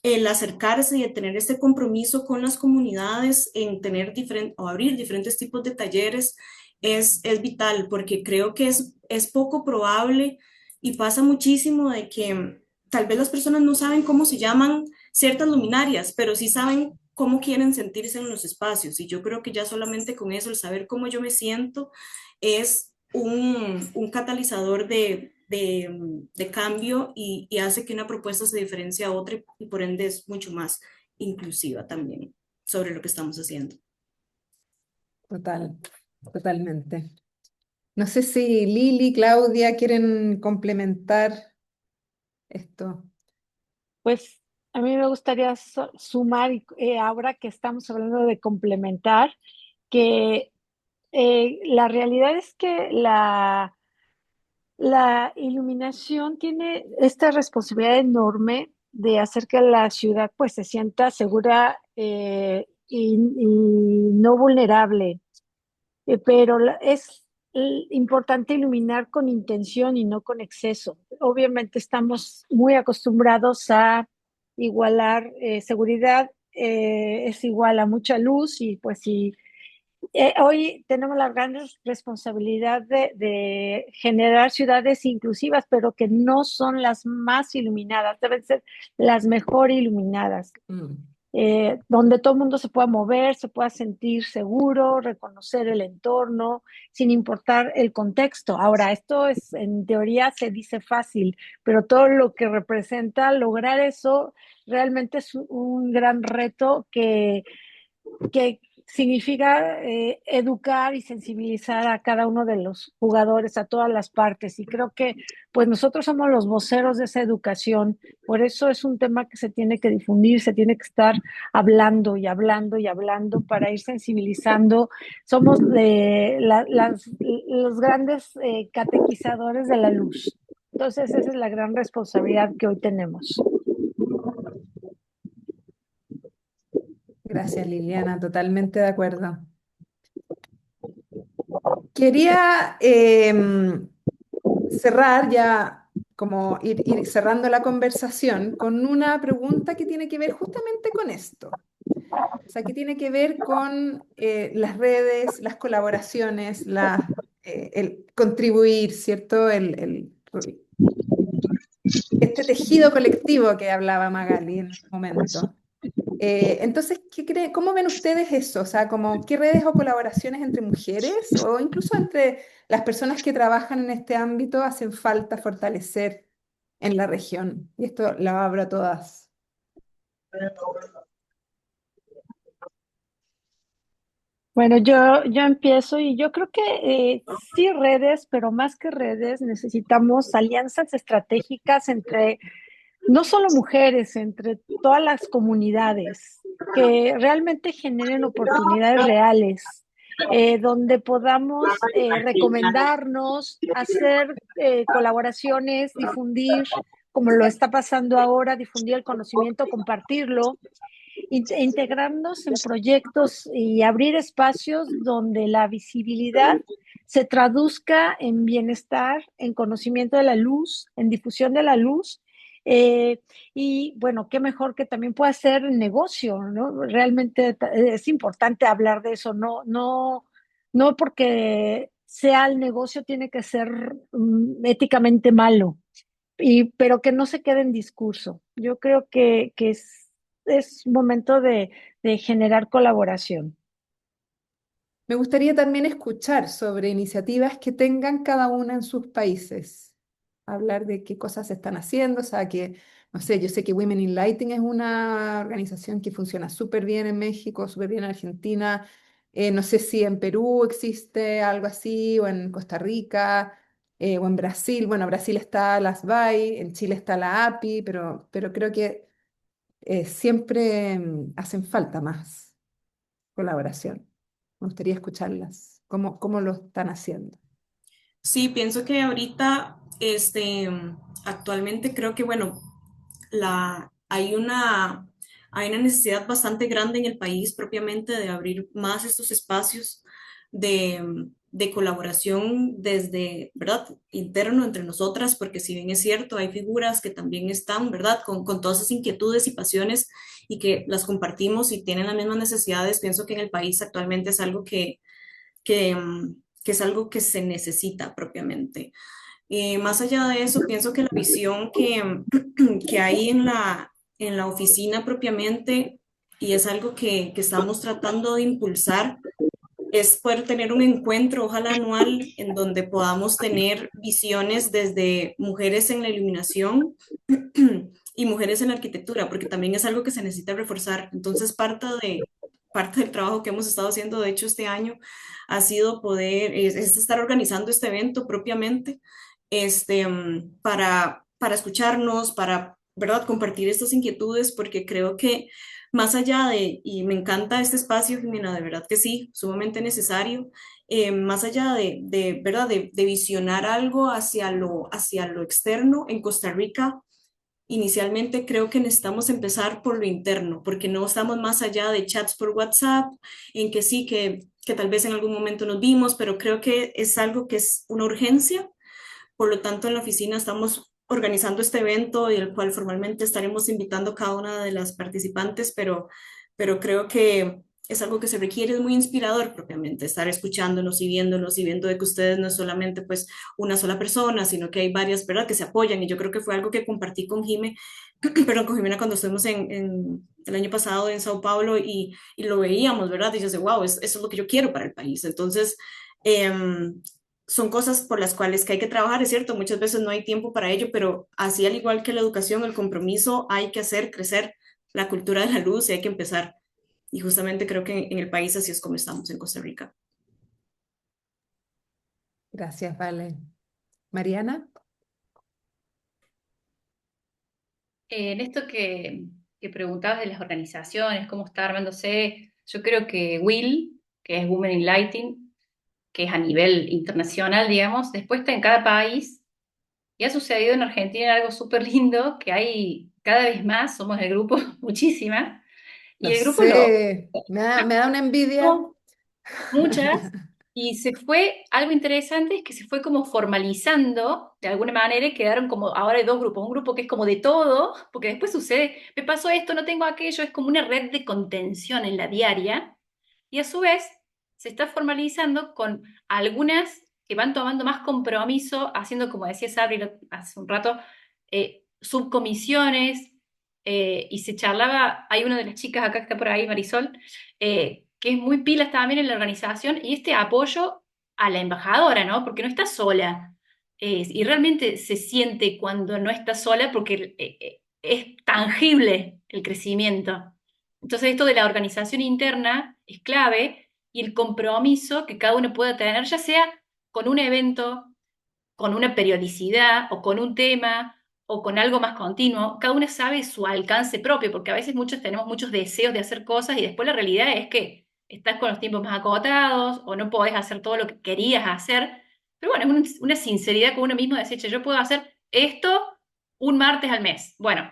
el acercarse y el tener este compromiso con las comunidades en tener diferentes o abrir diferentes tipos de talleres es vital porque creo que es poco probable y pasa muchísimo de que tal vez las personas no saben cómo se llaman ciertas luminarias, pero sí saben cómo quieren sentirse en los espacios. Y yo creo que ya solamente con eso, el saber cómo yo me siento, es un catalizador de cambio y hace que una propuesta se diferencie a otra y por ende es mucho más inclusiva también. sobre lo que estamos haciendo. Totalmente. No sé si Lili, Claudia quieren complementar esto. Pues a mí me gustaría sumar, ahora que estamos hablando de complementar, que la realidad es que la iluminación tiene esta responsabilidad enorme de hacer que la ciudad pues se sienta segura y no vulnerable. Pero es importante iluminar con intención y no con exceso. Obviamente estamos muy acostumbrados a igualar seguridad, es igual a mucha luz y pues si hoy tenemos la gran responsabilidad de generar ciudades inclusivas, pero que no son las más iluminadas, deben ser las mejor iluminadas. Donde todo el mundo se pueda mover, se pueda sentir seguro, reconocer el entorno, sin importar el contexto. Ahora, esto es, en teoría se dice fácil, pero todo lo que representa lograr eso realmente es un gran reto que significa educar y sensibilizar a cada uno de los jugadores, a todas las partes. Y creo que pues nosotros somos los voceros de esa educación. Por eso es un tema que se tiene que difundir, se tiene que estar hablando y hablando y hablando para ir sensibilizando. Somos los grandes catequizadores de la luz. Entonces esa es la gran responsabilidad que hoy tenemos. Gracias, Liliana, totalmente de acuerdo. Quería cerrar ya, como ir cerrando la conversación con una pregunta que tiene que ver justamente con esto. O sea, que tiene que ver con las redes, las colaboraciones, el contribuir, ¿cierto? Este tejido colectivo que hablaba Magali en un momento. Entonces, ¿cómo ven ustedes eso? O sea, ¿qué redes o colaboraciones entre mujeres o incluso entre las personas que trabajan en este ámbito hacen falta fortalecer en la región? Y esto lo abro a todas. Bueno, yo empiezo y yo creo que sí redes, pero más que redes necesitamos alianzas estratégicas entre no solo mujeres, entre todas las comunidades que realmente generen oportunidades reales, donde podamos recomendarnos, hacer colaboraciones, difundir, como lo está pasando ahora, difundir el conocimiento, compartirlo integrarnos en proyectos y abrir espacios donde la visibilidad se traduzca en bienestar, en conocimiento de la luz, en difusión de la luz. Y bueno, qué mejor que también pueda ser negocio, ¿no? Realmente es importante hablar de eso, no porque sea el negocio tiene que ser éticamente malo, pero que no se quede en discurso. Yo creo que es momento de generar colaboración. Me gustaría también escuchar sobre iniciativas que tengan cada una en sus países. Hablar de qué cosas se están haciendo, o sea, no sé, yo sé que Women in Lighting es una organización que funciona súper bien en México, súper bien en Argentina. No sé si en Perú existe algo así, o en Costa Rica, o en Brasil. Bueno, en Brasil está la SBAI, en Chile está la API, pero creo que siempre hacen falta más colaboración. Me gustaría escucharlas. ¿Cómo lo están haciendo? Sí, pienso que ahorita, actualmente creo que, bueno, hay una necesidad bastante grande en el país propiamente de abrir más estos espacios de colaboración desde, ¿verdad?, interno entre nosotras, porque si bien es cierto, hay figuras que también están, ¿verdad?, con todas esas inquietudes y pasiones y que las compartimos y tienen las mismas necesidades. Pienso que en el país actualmente es algo que es algo que se necesita propiamente. Más allá de eso, pienso que la visión que hay en la oficina propiamente, y es algo que estamos tratando de impulsar, es poder tener un encuentro, ojalá anual, en donde podamos tener visiones desde mujeres en la iluminación y mujeres en la arquitectura, porque también es algo que se necesita reforzar. Entonces, parte parte del trabajo que hemos estado haciendo, de hecho, este año ha sido poder, es estar organizando este evento propiamente, para escucharnos, para, ¿verdad?, compartir estas inquietudes, porque creo que más allá de, y me encanta este espacio, Jimena, de verdad que sí, sumamente necesario, más allá ¿verdad?, de visionar algo hacia lo externo en Costa Rica. Inicialmente creo que necesitamos empezar por lo interno, porque no estamos más allá de chats por WhatsApp, en que sí, que tal vez en algún momento nos vimos, pero creo que es algo que es una urgencia. Por lo tanto, en la oficina estamos organizando este evento y el cual formalmente estaremos invitando a cada una de las participantes, pero creo que es algo que se requiere, es muy inspirador propiamente, estar escuchándonos y viendo de que ustedes no es solamente pues una sola persona, sino que hay varias, ¿verdad?, que se apoyan. Y yo creo que fue algo que compartí con Jime, perdón, con Jimena cuando estuvimos el año pasado en Sao Paulo y lo veíamos, ¿verdad? Y yo sé, wow, eso es lo que yo quiero para el país. Entonces, son cosas por las cuales que hay que trabajar, es cierto, muchas veces no hay tiempo para ello, pero así al igual que la educación, el compromiso, hay que hacer crecer la cultura de la luz y hay que empezar. Y justamente creo que en el país así es como estamos en Costa Rica. Gracias, Vale. Mariana. En esto que preguntabas de las organizaciones, cómo está armándose, yo creo que Will, que es Women in Lighting, que es a nivel internacional, digamos, después está en cada país, y ha sucedido en Argentina algo súper lindo, que hay cada vez más, somos el grupo, muchísimas, y No el grupo lo sé, me da una envidia. no, muchas, y se fue, algo interesante es que se fue como formalizando de alguna manera y quedaron como, ahora hay dos grupos, un grupo que es como de todo, porque después sucede, me pasó esto, no tengo aquello, es como una red de contención en la diaria, y a su vez se está formalizando con algunas que van tomando más compromiso, haciendo, como decía Sabri hace un rato, subcomisiones, y se charlaba, hay una de las chicas acá que está por ahí, Marisol, que es muy pilas también en la organización, y este apoyo a la embajadora, ¿no? Porque no está sola, y realmente se siente cuando no está sola porque es tangible el crecimiento. Entonces esto de la organización interna es clave y el compromiso que cada uno pueda tener, ya sea con un evento, con una periodicidad o con un tema o con algo más continuo, cada uno sabe su alcance propio, porque a veces muchos tenemos muchos deseos de hacer cosas y después la realidad es que estás con los tiempos más acotados o no podés hacer todo lo que querías hacer. Pero bueno, es una sinceridad con uno mismo de decir, "Che, yo puedo hacer esto un martes al mes". Bueno,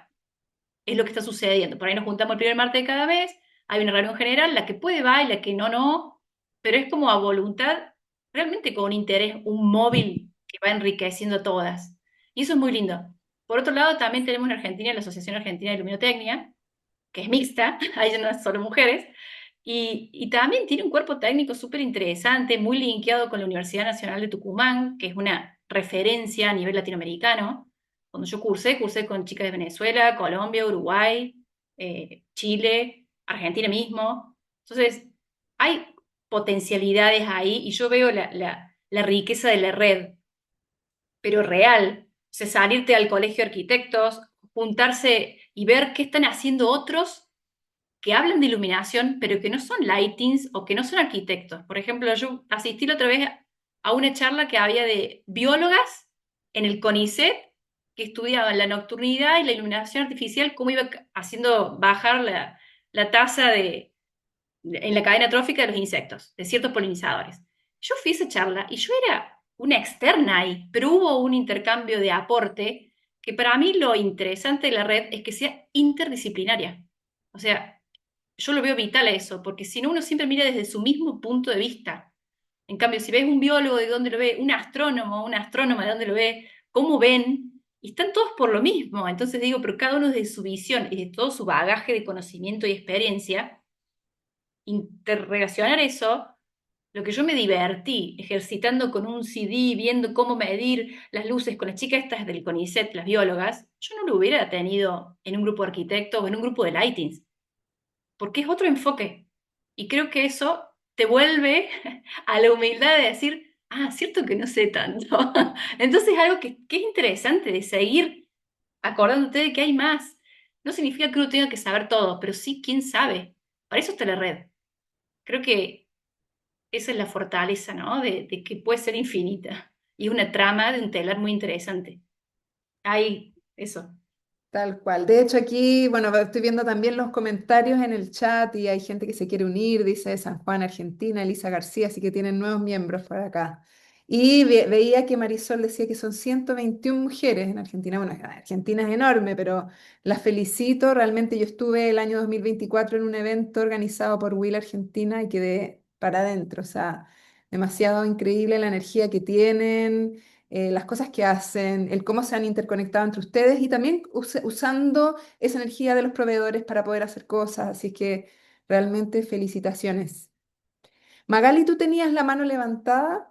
es lo que está sucediendo. Por ahí nos juntamos el primer martes de cada mes, hay una reunión general, la que puede va y la que no, no, pero es como a voluntad, realmente con un interés, un móvil que va enriqueciendo a todas. Y eso es muy lindo. Por otro lado, también tenemos en Argentina la Asociación Argentina de Luminotecnia, que es mixta, ahí no es solo mujeres, y también tiene un cuerpo técnico súper interesante, muy linkeado con la Universidad Nacional de Tucumán, que es una referencia a nivel latinoamericano. Cuando yo cursé con chicas de Venezuela, Colombia, Uruguay, Chile, Argentina mismo. Entonces, hay potencialidades ahí y yo veo la riqueza de la red, pero real. O sea, salirte al colegio de arquitectos, juntarse y ver qué están haciendo otros que hablan de iluminación, pero que no son lightings o que no son arquitectos. Por ejemplo, yo asistí la otra vez a una charla que había de biólogas en el CONICET que estudiaban la nocturnidad y la iluminación artificial, cómo iba haciendo bajar la tasa en la cadena trófica de los insectos, de ciertos polinizadores. Yo fui a esa charla y yo era una externa ahí, pero hubo un intercambio de aporte que para mí lo interesante de la red es que sea interdisciplinaria. O sea, yo lo veo vital a eso, porque si no uno siempre mira desde su mismo punto de vista. En cambio, si ves un biólogo de dónde lo ve, un astrónomo, una astrónoma de dónde lo ve, cómo ven, y están todos por lo mismo. Entonces digo, pero cada uno desde su visión y de todo su bagaje de conocimiento y experiencia, interrelacionar eso, lo que yo me divertí ejercitando con un CD, viendo cómo medir las luces con las chicas estas del CONICET, las biólogas, yo no lo hubiera tenido en un grupo de arquitectos o en un grupo de lightings porque es otro enfoque. Y creo que eso te vuelve a la humildad de decir, ah, cierto que no sé tanto. Entonces es algo que es interesante de seguir acordándote de que hay más. No significa que uno tenga que saber todo, pero sí quién sabe. Para eso está la red. Creo que esa es la fortaleza, ¿no? De que puede ser infinita. Y una trama de un telar muy interesante. Ahí, eso. Tal cual. De hecho, aquí, bueno, estoy viendo también los comentarios en el chat y hay gente que se quiere unir, dice San Juan, Argentina, Elisa García, así que tienen nuevos miembros por acá. Y veía que Marisol decía que son 121 mujeres en Argentina. Bueno, Argentina es enorme, pero las felicito. Realmente yo estuve el año 2024 en un evento organizado por Will Argentina y quedé para adentro. O sea, demasiado increíble la energía que tienen, las cosas que hacen, el cómo se han interconectado entre ustedes y también usando esa energía de los proveedores para poder hacer cosas. Así que realmente felicitaciones. Magali, tú tenías la mano levantada.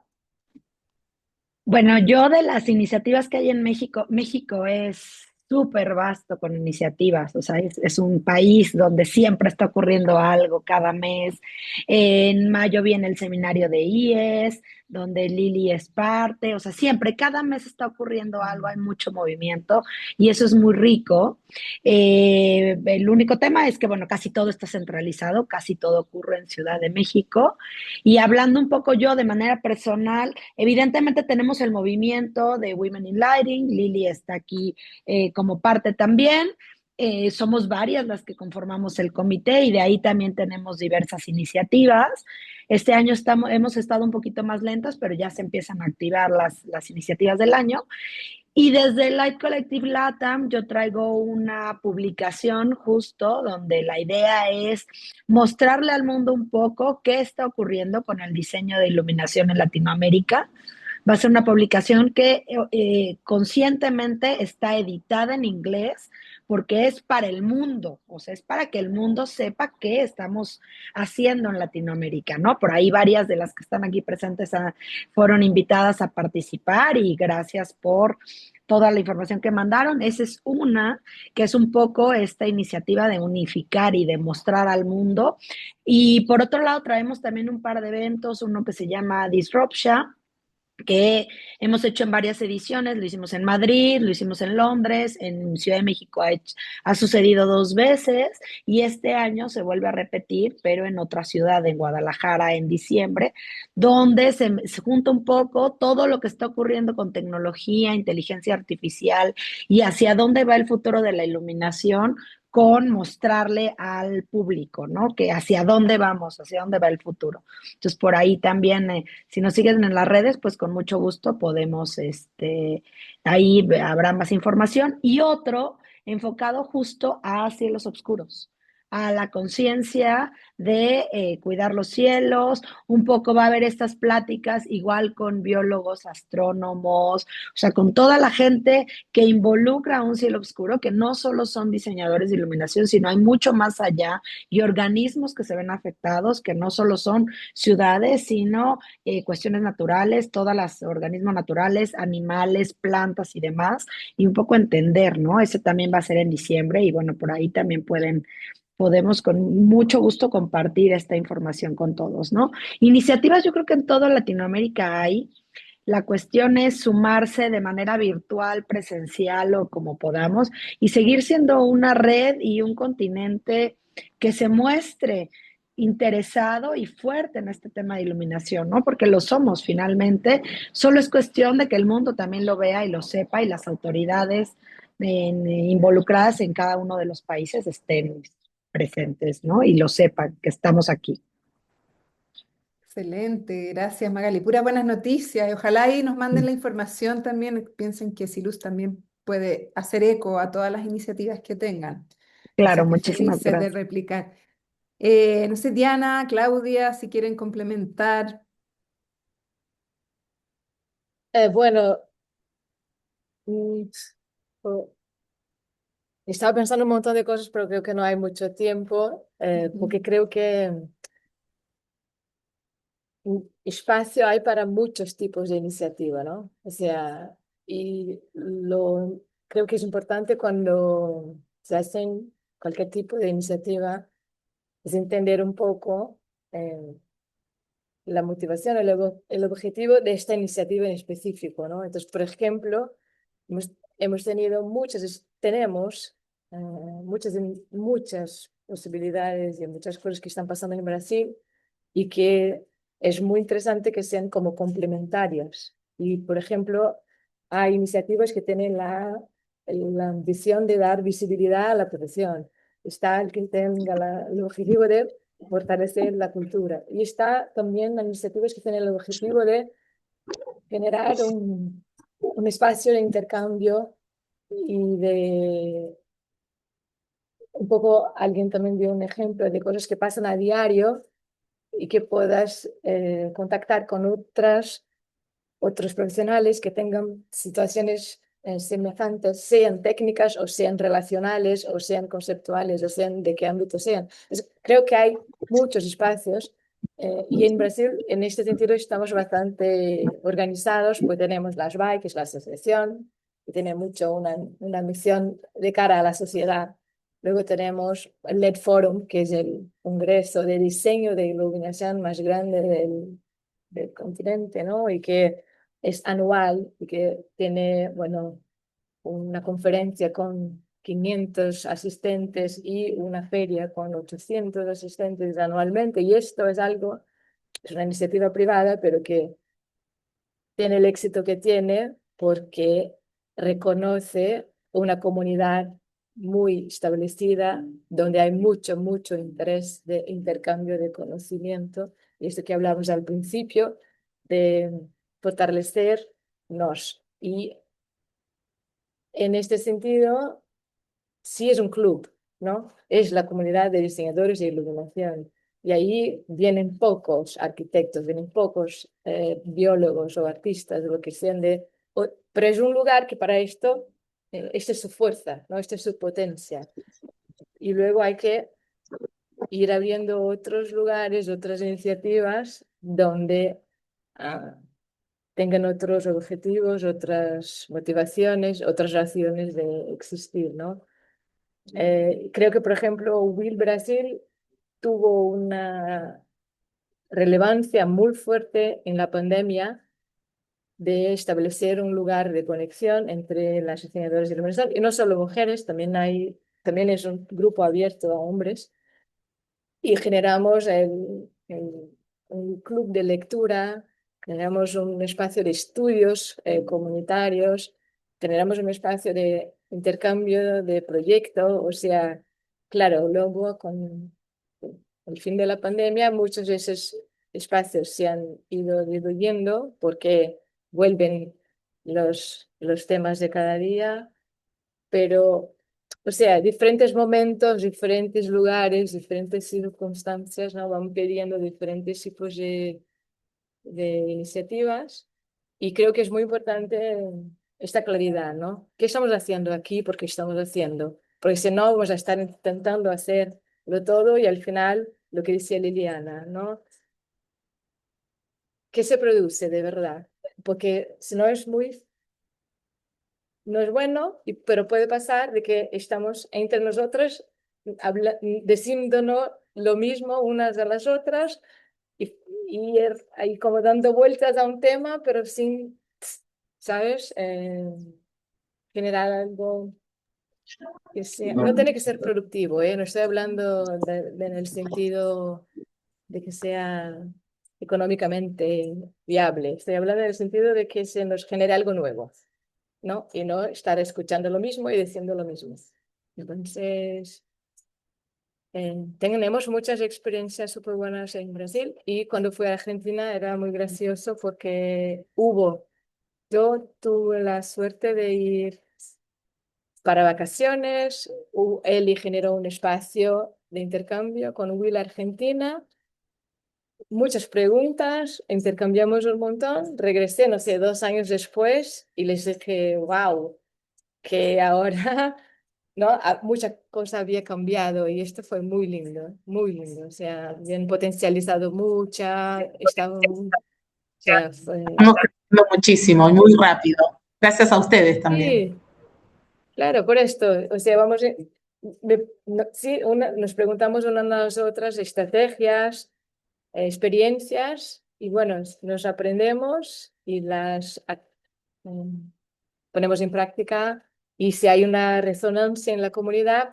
Bueno, yo de las iniciativas que hay en México, México es súper vasto con iniciativas, o sea, es un país donde siempre está ocurriendo algo cada mes. En mayo viene el seminario de IES, donde Lili es parte, o sea, siempre, cada mes está ocurriendo algo, hay mucho movimiento y eso es muy rico. El único tema es que, bueno, casi todo está centralizado, casi todo ocurre en Ciudad de México. Y hablando un poco yo de manera personal, evidentemente tenemos el movimiento de Women in Lighting, Lili está aquí como parte también. Somos varias las que conformamos el comité y de ahí también tenemos diversas iniciativas. Este año hemos estado un poquito más lentas, pero ya se empiezan a activar las iniciativas del año. Y desde Light Collective LATAM yo traigo una publicación justo donde la idea es mostrarle al mundo un poco qué está ocurriendo con el diseño de iluminación en Latinoamérica. Va a ser una publicación que conscientemente está editada en inglés porque es para el mundo, o sea, es para que el mundo sepa qué estamos haciendo en Latinoamérica, ¿no? Por ahí varias de las que están aquí presentes fueron invitadas a participar y gracias por toda la información que mandaron. Esa es una, que es un poco esta iniciativa de unificar y de mostrar al mundo. Y por otro lado, traemos también un par de eventos, uno que se llama Disruption, que hemos hecho en varias ediciones, lo hicimos en Madrid, lo hicimos en Londres, en Ciudad de México ha sucedido 2 veces y este año se vuelve a repetir, pero en otra ciudad, en Guadalajara, en diciembre, donde se junta un poco todo lo que está ocurriendo con tecnología, inteligencia artificial y hacia dónde va el futuro de la iluminación con mostrarle al público, ¿no? Que hacia dónde vamos, hacia dónde va el futuro. Entonces, por ahí también, si nos siguen en las redes, pues con mucho gusto podemos, ahí habrá más información. Y otro enfocado justo a cielos oscuros, a la conciencia de cuidar los cielos. Un poco va a haber estas pláticas igual con biólogos, astrónomos, o sea, con toda la gente que involucra a un cielo oscuro, que no solo son diseñadores de iluminación, sino hay mucho más allá y organismos que se ven afectados, que no solo son ciudades, sino cuestiones naturales, todos los organismos naturales, animales, plantas y demás, y un poco entender, ¿no? Ese también va a ser en diciembre y bueno, por ahí también podemos con mucho gusto compartir esta información con todos, ¿no? Iniciativas yo creo que en toda Latinoamérica hay. La cuestión es sumarse de manera virtual, presencial o como podamos y seguir siendo una red y un continente que se muestre interesado y fuerte en este tema de iluminación, ¿no? Porque lo somos finalmente, solo es cuestión de que el mundo también lo vea y lo sepa y las autoridades involucradas en cada uno de los países estén presentes, ¿no? Y lo sepan que estamos aquí. Excelente, gracias Magali. Puras buenas noticias. Y ojalá ahí nos manden la información también. Piensen que Siluz también puede hacer eco a todas las iniciativas que tengan. Claro, Así que muchísimas felices de gracias. replicar. No sé, Diana, Claudia, si quieren complementar. Bueno, mm, oh, estaba pensando un montón de cosas, pero creo que no hay mucho tiempo, Ujú. porque creo que espacio hay para muchos tipos de iniciativa, ¿no? O sea, creo que es importante cuando se hacen cualquier tipo de iniciativa, es entender un poco eh, la motivación, el objetivo de esta iniciativa en específico, ¿no? Entonces, por ejemplo, hemos tenido tenemos muchas posibilidades y muchas cosas que están pasando en Brasil y que es muy interesante que sean como complementarias. Y, por ejemplo, hay iniciativas que tienen la ambición de dar visibilidad a la profesión. Está el que tenga el objetivo de fortalecer la cultura. Y está también las iniciativas que tienen el objetivo de generar un espacio de intercambio y de un poco, alguien también dio un ejemplo de cosas que pasan a diario y que puedas contactar con otros profesionales que tengan situaciones semejantes, sean técnicas o sean relacionales o sean conceptuales o sean de qué ámbito sean. Entonces, creo que hay muchos espacios y en Brasil en este sentido estamos bastante organizados, pues tenemos la SBAI, que es la asociación, que tiene mucho una misión de cara a la sociedad. Luego tenemos el LED Forum, que es el congreso de diseño de iluminación más grande del continente, ¿no? Y que es anual y que tiene, bueno, una conferencia con 500 asistentes y una feria con 800 asistentes anualmente. Y esto es algo, es una iniciativa privada, pero que tiene el éxito que tiene porque reconoce una comunidad muy establecida, donde hay mucho, mucho interés de intercambio de conocimiento. Y esto que hablamos al principio, de fortalecernos. Y en este sentido, sí es un club, ¿no? Es la comunidad de diseñadores de iluminación. Y ahí vienen pocos arquitectos, vienen pocos biólogos o artistas, lo que sean pero es un lugar que para esto, esta es su fuerza, ¿no? Esta es su potencia. Y luego hay que ir abriendo otros lugares, otras iniciativas donde tengan otros objetivos, otras motivaciones, otras razones de existir, ¿no? Creo que, por ejemplo, Will Brasil tuvo una relevancia muy fuerte en la pandemia de establecer un lugar de conexión entre las diseñadoras de iluminación, y no solo mujeres, también es un grupo abierto a hombres, y generamos un club de lectura, generamos un espacio de estudios comunitarios, generamos un espacio de intercambio de proyecto, o sea, claro, luego con el fin de la pandemia muchos de esos espacios se han ido diluyendo porque vuelven los temas de cada día, pero o sea, diferentes momentos, diferentes lugares, diferentes circunstancias, ¿no? Van pidiendo diferentes tipos de iniciativas y creo que es muy importante esta claridad, ¿no? ¿Qué estamos haciendo aquí? ¿Por qué estamos haciendo? Porque si no, vamos a estar intentando hacerlo todo y al final, lo que decía Liliana, ¿no? ¿Qué se produce de verdad? Porque si no es no es bueno, pero puede pasar de que estamos entre nosotros diciéndonos lo mismo unas a las otras y ir ahí como dando vueltas a un tema, pero sin, ¿sabes? Generar algo que sea, no tiene que ser productivo, ¿eh? No estoy hablando en el sentido de que sea económicamente viable, estoy hablando en el sentido de que se nos genere algo nuevo, ¿no? Y no estar escuchando lo mismo y diciendo lo mismo. Entonces, tenemos muchas experiencias súper buenas en Brasil y cuando fui a Argentina era muy gracioso porque yo tuve la suerte de ir para vacaciones, Eli generó un espacio de intercambio con Will Argentina, muchas preguntas, intercambiamos un montón, regresé, no sé, 2 años después y les dije, wow, que ahora, ¿no? Mucha cosa había cambiado y esto fue muy lindo, o sea, bien potencializado mucha, o sea, Estamos creciendo muchísimo y muy rápido. Gracias a ustedes también. sí, claro, por esto, o sea, sí, nos preguntamos unas a las otras estrategias, experiencias y bueno, nos aprendemos y mm, ponemos en práctica y si hay una resonancia en la comunidad,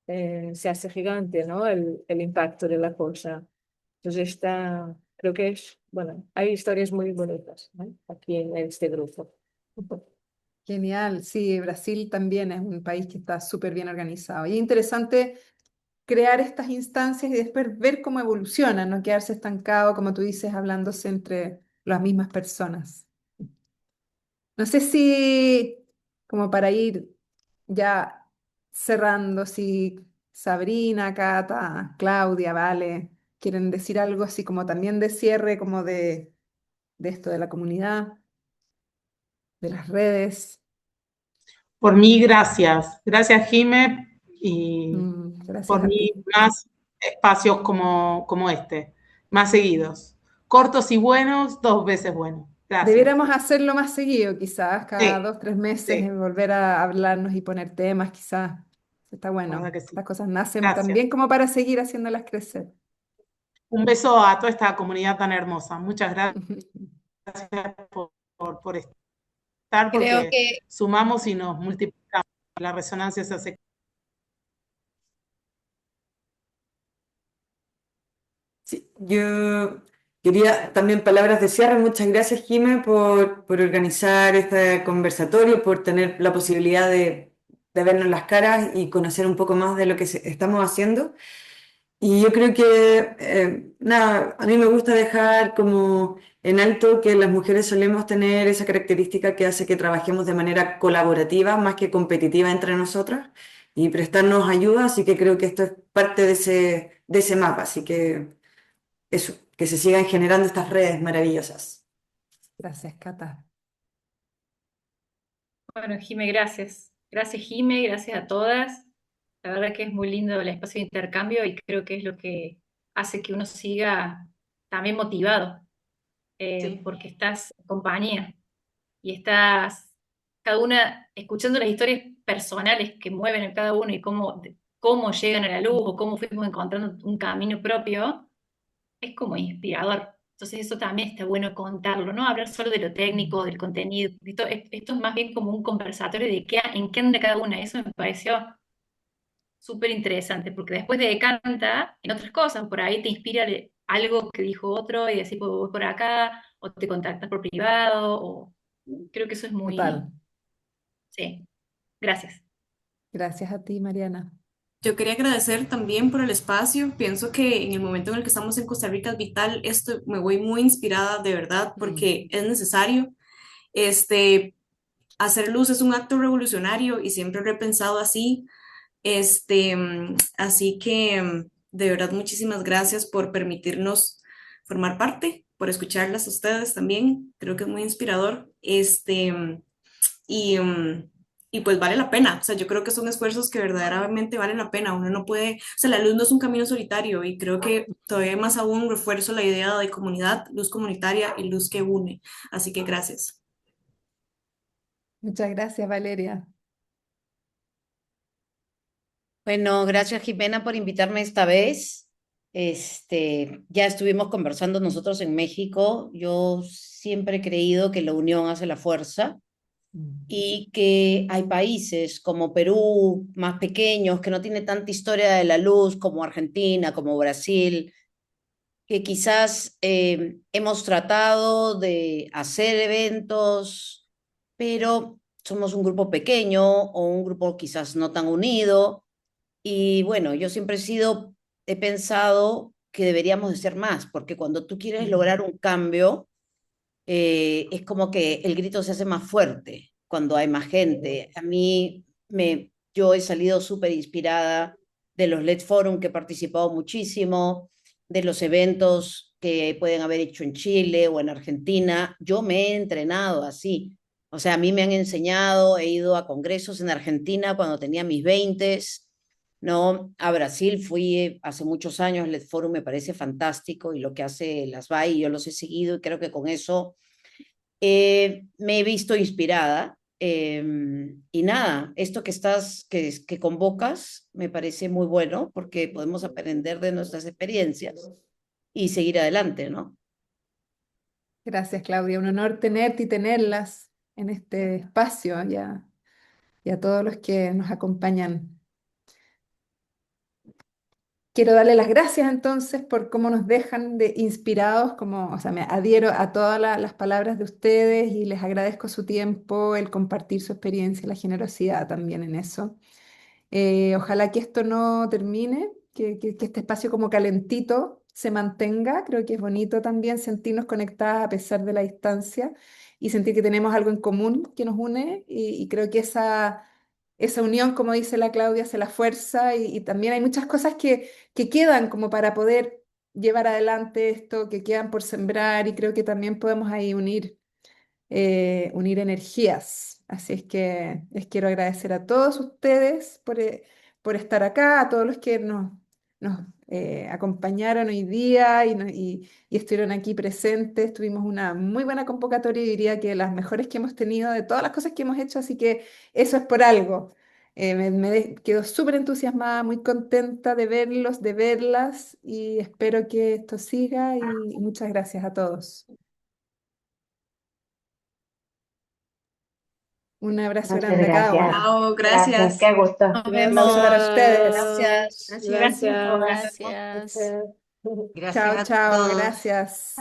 se hace gigante, ¿no? El impacto de la cosa. Entonces creo que bueno, hay historias muy bonitas, ¿no? Aquí en este grupo. Genial, sí, Brasil también es un país que está súper bien organizado. Y es interesante crear estas instancias y después ver cómo evolucionan, no quedarse estancado, como tú dices, hablándose entre las mismas personas. No sé si, como para ir ya cerrando, si Sabrina, Cata, Claudia, Vale, quieren decir algo así como también de cierre, como de esto de la comunidad, de las redes. Por mí, gracias. Gracias, Jime, y Gracias por a mí ti. más espacios como este, más seguidos. Cortos y buenos, 2 veces buenos. Gracias. Debiéramos hacerlo más seguido, quizás, cada Sí, 2, 3 meses, sí, volver a hablarnos y poner temas, quizás. Está la verdad bueno. que sí. Estas cosas nacen Gracias. también como para seguir haciéndolas crecer. Un beso a toda esta comunidad tan hermosa. Muchas gracias por estar, Creo porque que sumamos y nos multiplicamos. La resonancia se hace. Sí, yo quería también palabras de cierre. Muchas gracias, Jime, por organizar este conversatorio, por tener la posibilidad de vernos las caras y conocer un poco más de lo que estamos haciendo. Y yo creo que, nada, a mí me gusta dejar como en alto que las mujeres solemos tener esa característica que hace que trabajemos de manera colaborativa más que competitiva entre nosotras y prestarnos ayuda, así que creo que esto es parte de ese mapa, así que eso, que se sigan generando estas redes maravillosas. Gracias, Cata. Bueno, Jime, gracias. Gracias, Jime, gracias a todas. La verdad que es muy lindo el espacio de intercambio y creo que es lo que hace que uno siga también motivado, Sí. porque estás en compañía y estás cada una escuchando las historias personales que mueven a cada uno y cómo llegan a la luz o cómo fuimos encontrando un camino propio, es como inspirador. Entonces eso también está bueno contarlo, no hablar solo de lo técnico, del contenido. Esto es más bien como un conversatorio de en qué anda cada una. Eso me pareció súper interesante, porque después te decanta en otras cosas, por ahí te inspira algo que dijo otro y decir, pues voy por acá, o te contactas por privado, o creo que eso es muy, Total. sí, gracias. Gracias a ti, Mariana. Yo quería agradecer también por el espacio. Pienso que en el momento en el que estamos en Costa Rica es vital. Esto me voy muy inspirada de verdad porque es necesario. Este, hacer luz es un acto revolucionario y siempre lo he pensado así. Así que de verdad muchísimas gracias por permitirnos formar parte, por escucharlas a ustedes también. Creo que es muy inspirador. Y, mm, y pues vale la pena. O sea, yo creo que son esfuerzos que verdaderamente valen la pena. Uno no puede, o sea, la luz no es un camino solitario y creo que todavía más aún refuerzo la idea de comunidad, luz comunitaria y luz que une. Así que gracias. Muchas gracias, Valeria. Bueno, gracias Jimena por invitarme esta vez. Ya estuvimos conversando nosotros en México. Yo siempre he creído que la unión hace la fuerza y que hay países como Perú, más pequeños, que no tienen tanta historia de la luz como Argentina, como Brasil, que quizás hemos tratado de hacer eventos, pero somos un grupo pequeño o un grupo quizás no tan unido. Y bueno, yo siempre he pensado que deberíamos de ser más, porque cuando tú quieres lograr un cambio, es como que el grito se hace más fuerte cuando hay más gente. Yo he salido súper inspirada de los LED Forum que he participado muchísimo, de los eventos que pueden haber hecho en Chile o en Argentina. Yo me he entrenado así. O sea, a mí me han enseñado, he ido a congresos en Argentina cuando tenía mis veintes, ¿no? A Brasil fui hace muchos años, el Forum me parece fantástico y lo que hace las BAI, yo los he seguido y creo que con eso me he visto inspirada. Y nada, esto que convocas me parece muy bueno porque podemos aprender de nuestras experiencias y seguir adelante, ¿no? Gracias, Claudia. Un honor tenerte y tenerlas en este espacio y a todos los que nos acompañan. Quiero darle las gracias entonces por cómo nos dejan de inspirados, como, o sea, me adhiero a todas las palabras de ustedes y les agradezco su tiempo, el compartir su experiencia, la generosidad también en eso. Ojalá que esto no termine, que este espacio como calentito se mantenga. Creo que es bonito también sentirnos conectadas a pesar de la distancia y sentir que tenemos algo en común que nos une y creo que esa unión, como dice la Claudia, hace la fuerza y también hay muchas cosas que quedan como para poder llevar adelante esto, que quedan por sembrar y creo que también podemos ahí unir energías. Así es que les quiero agradecer a todos ustedes por estar acá, a todos los que nos acompañaron hoy día y estuvieron aquí presentes. Tuvimos una muy buena convocatoria y diría que las mejores que hemos tenido de todas las cosas que hemos hecho, así que eso es por algo. Quedo súper entusiasmada, muy contenta de verlos, de verlas y espero que esto siga y muchas gracias a todos. Un abrazo Muchas grande a cada gracias. una. Chao, Gracias, gracias. qué gusto. Nos Un aplauso para vemos. ustedes. Gracias. Gracias. Gracias. Gracias Chao, a chao, todos. gracias.